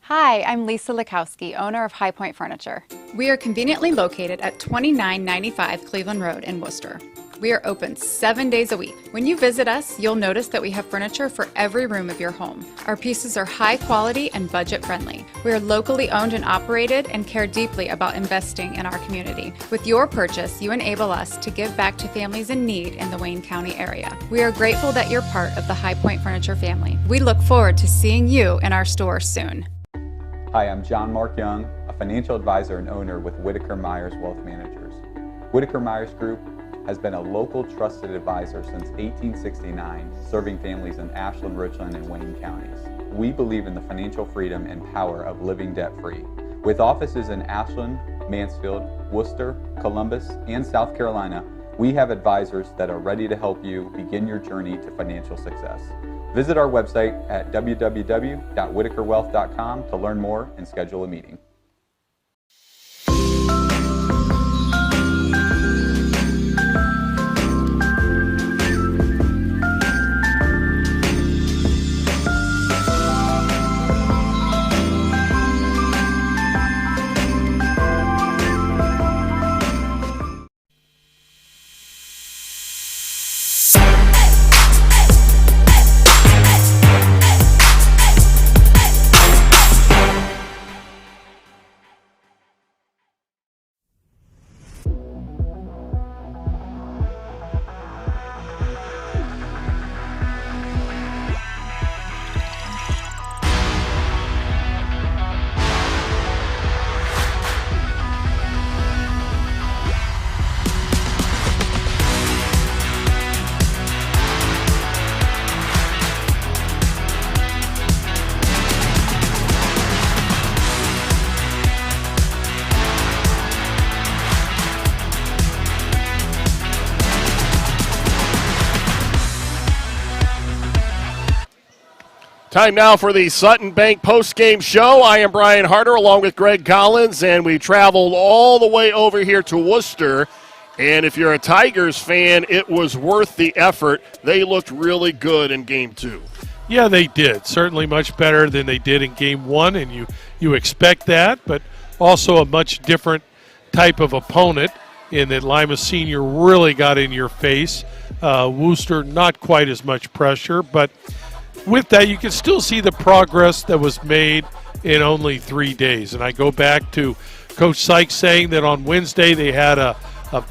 Hi, I'm Lisa Likowski, owner of Highpoint Furniture. We are conveniently located at 2995 Cleveland Road in Wooster. We are open 7 days a week. When you visit us, you'll notice that we have furniture for every room of your home. Our pieces are high quality and budget friendly. We are locally owned and operated and care deeply about investing in our community. With your purchase, you enable us to give back to families in need in the Wayne County area. We are grateful that you're part of the Highpoint Furniture family. We look forward to seeing you in our store soon. Hi, I'm John Mark Young, a financial advisor and owner with Whitaker-Myers Wealth Managers. Whitaker-Myers Group has been a local trusted advisor since 1869, serving families in Ashland, Richland, and Wayne counties. We believe in the financial freedom and power of living debt-free. With offices in Ashland, Mansfield, Wooster, Columbus, and South Carolina, we have advisors that are ready to help you begin your journey to financial success. Visit our website at www.whitakerwealth.com to learn more and schedule a meeting. Time now for the Sutton Bank postgame show. I am Brian Harter along with Gregg Collins, and we traveled all the way over here to Wooster. And if you're a Tygers fan, it was worth the effort. They looked really good in Game 2. Yeah, they did. Certainly much better than they did in Game 1, and you expect that, but also a much different type of opponent in that Lima Senior really got in your face. Wooster, not quite as much pressure, but with that, you can still see the progress that was made in only 3 days. And I go back to Coach Sykes saying that on Wednesday they had a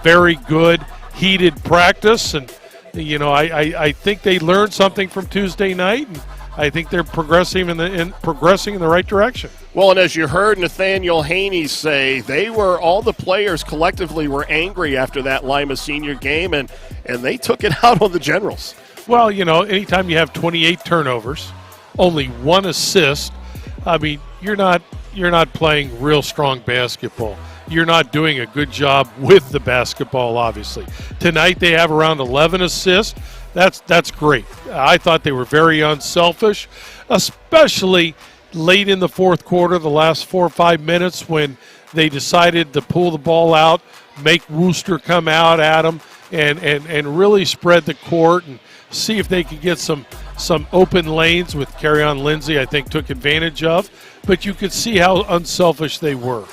very good, heated practice. And, I think they learned something from Tuesday night, and I think they're progressing in the right direction. Well, and as you heard Nathaniel Haney say, all the players collectively were angry after that Lima Senior game, and they took it out on the Generals. Well, anytime you have 28 turnovers, only 1 assist, I mean, you're not playing real strong basketball. You're not doing a good job with the basketball, obviously. Tonight they have around 11 assists. That's great. I thought they were very unselfish, especially late in the fourth quarter, the last 4 or 5 minutes when they decided to pull the ball out, make Wooster come out at them, and really spread the court and see if they could get some open lanes with Carry-On Lindsay, I think, took advantage of. But you could see how unselfish they were.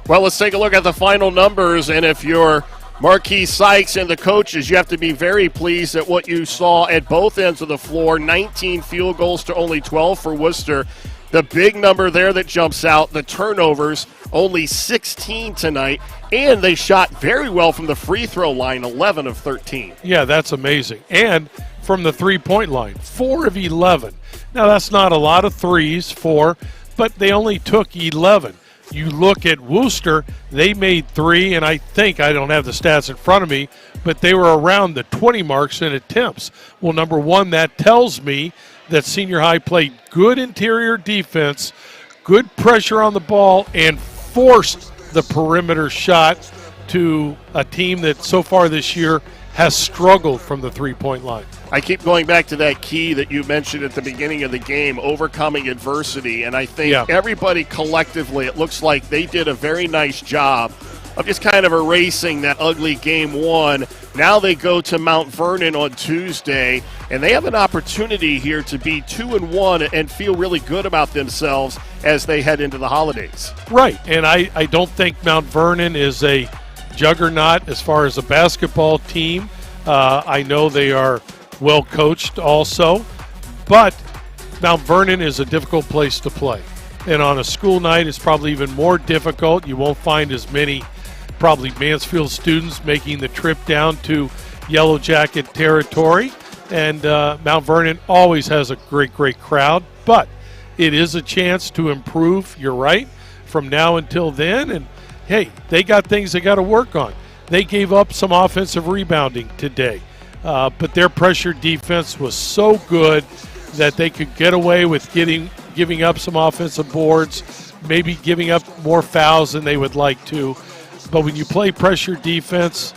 Well, let's take a look at the final numbers. And if you're Marquis Sykes and the coaches, you have to be very pleased at what you saw at both ends of the floor. 19 field goals to only 12 for Wooster. The big number there that jumps out, the turnovers, only 16 tonight, and they shot very well from the free throw line, 11 of 13. Yeah, that's amazing. And from the three-point line, 4 of 11. Now, that's not a lot of threes, 4, but they only took 11. You look at Wooster, they made 3, and I don't have the stats in front of me, but they were around the 20 marks in attempts. Well, number one, that tells me that Senior High played good interior defense, good pressure on the ball, and forced the perimeter shot to a team that so far this year has struggled from the three-point line. I keep going back to that key that you mentioned at the beginning of the game, overcoming adversity, and I think everybody collectively, it looks like they did a very nice job of just kind of erasing that ugly Game 1. Now they go to Mount Vernon on Tuesday, and they have an opportunity here to be 2-1 and feel really good about themselves as they head into the holidays. Right, and I don't think Mount Vernon is a juggernaut as far as a basketball team. I know they are well coached also, but Mount Vernon is a difficult place to play. And on a school night, it's probably even more difficult. You won't find as many probably Mansfield students making the trip down to Yellow Jacket territory. And Mount Vernon always has a great crowd, but it is a chance to improve, you're right, from now until then. And hey, they got things they got to work on. They gave up some offensive rebounding today, but their pressure defense was so good that they could get away with giving up some offensive boards, maybe giving up more fouls than they would like to. But when you play pressure defense,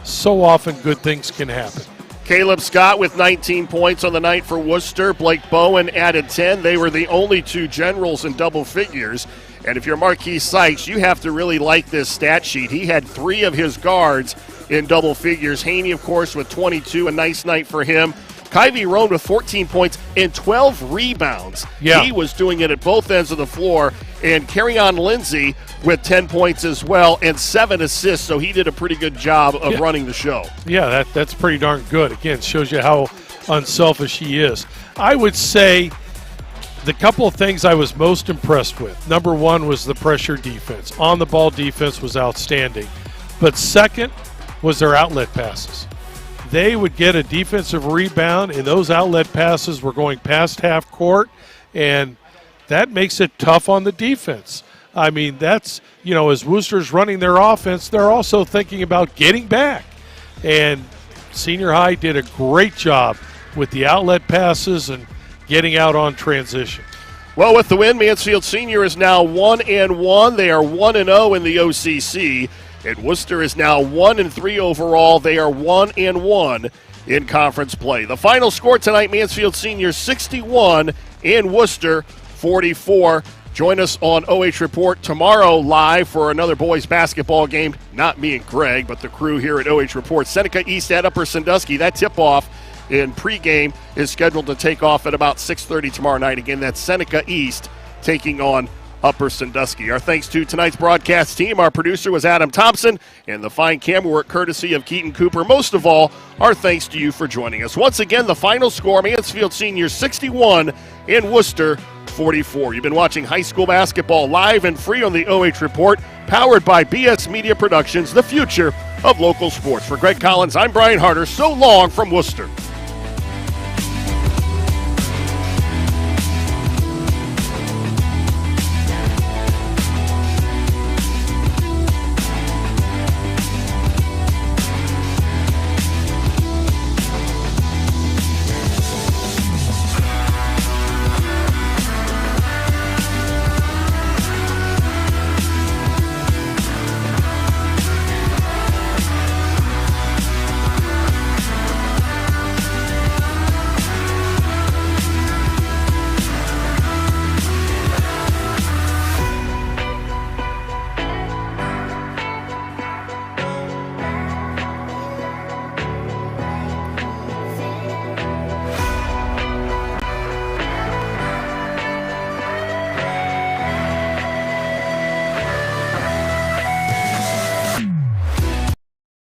so often good things can happen. Caleb Scott with 19 points on the night for Wooster. Blake Bowen added 10. They were the only 2 generals in double figures. And if you're Marquis Sykes, you have to really like this stat sheet. He had 3 of his guards in double figures. Haney, of course, with 22, a nice night for him. Kyevi Roane with 14 points and 12 rebounds. Yeah. He was doing it at both ends of the floor. And Carry-On Lindsay with 10 points as well and 7 assists, so he did a pretty good job of running the show. Yeah, that's pretty darn good. Again, shows you how unselfish he is. I would say the couple of things I was most impressed with. Number one was the pressure defense. On-the-ball defense was outstanding. But second was their outlet passes. They would get a defensive rebound, and those outlet passes were going past half court, and that makes it tough on the defense. I mean, that's, as Wooster's running their offense, they're also thinking about getting back. And Senior High did a great job with the outlet passes and getting out on transition. Well, with the win, Mansfield Senior is now 1-1. They are 1-0 in the OCC. And Wooster is now 1-3 overall. They are 1-1 in conference play. The final score tonight, Mansfield Senior 61 and Wooster 44. Join us on OH Report tomorrow live for another boys basketball game. Not me and Greg, but the crew here at OH Report. Seneca East at Upper Sandusky. That tip-off in pregame is scheduled to take off at about 6:30 tomorrow night. Again, that's Seneca East taking on Upper Sandusky. Our thanks to tonight's broadcast team. Our producer was Adam Thompson, and the fine camera work courtesy of Keaton Cooper. Most of all, our thanks to you for joining us. Once again, the final score, Mansfield Senior 61 and Wooster 44. You've been watching high school basketball live and free on the OH Report, powered by BS Media Productions, the future of local sports. For Gregg Collins, I'm Brian Harter. So long from Wooster.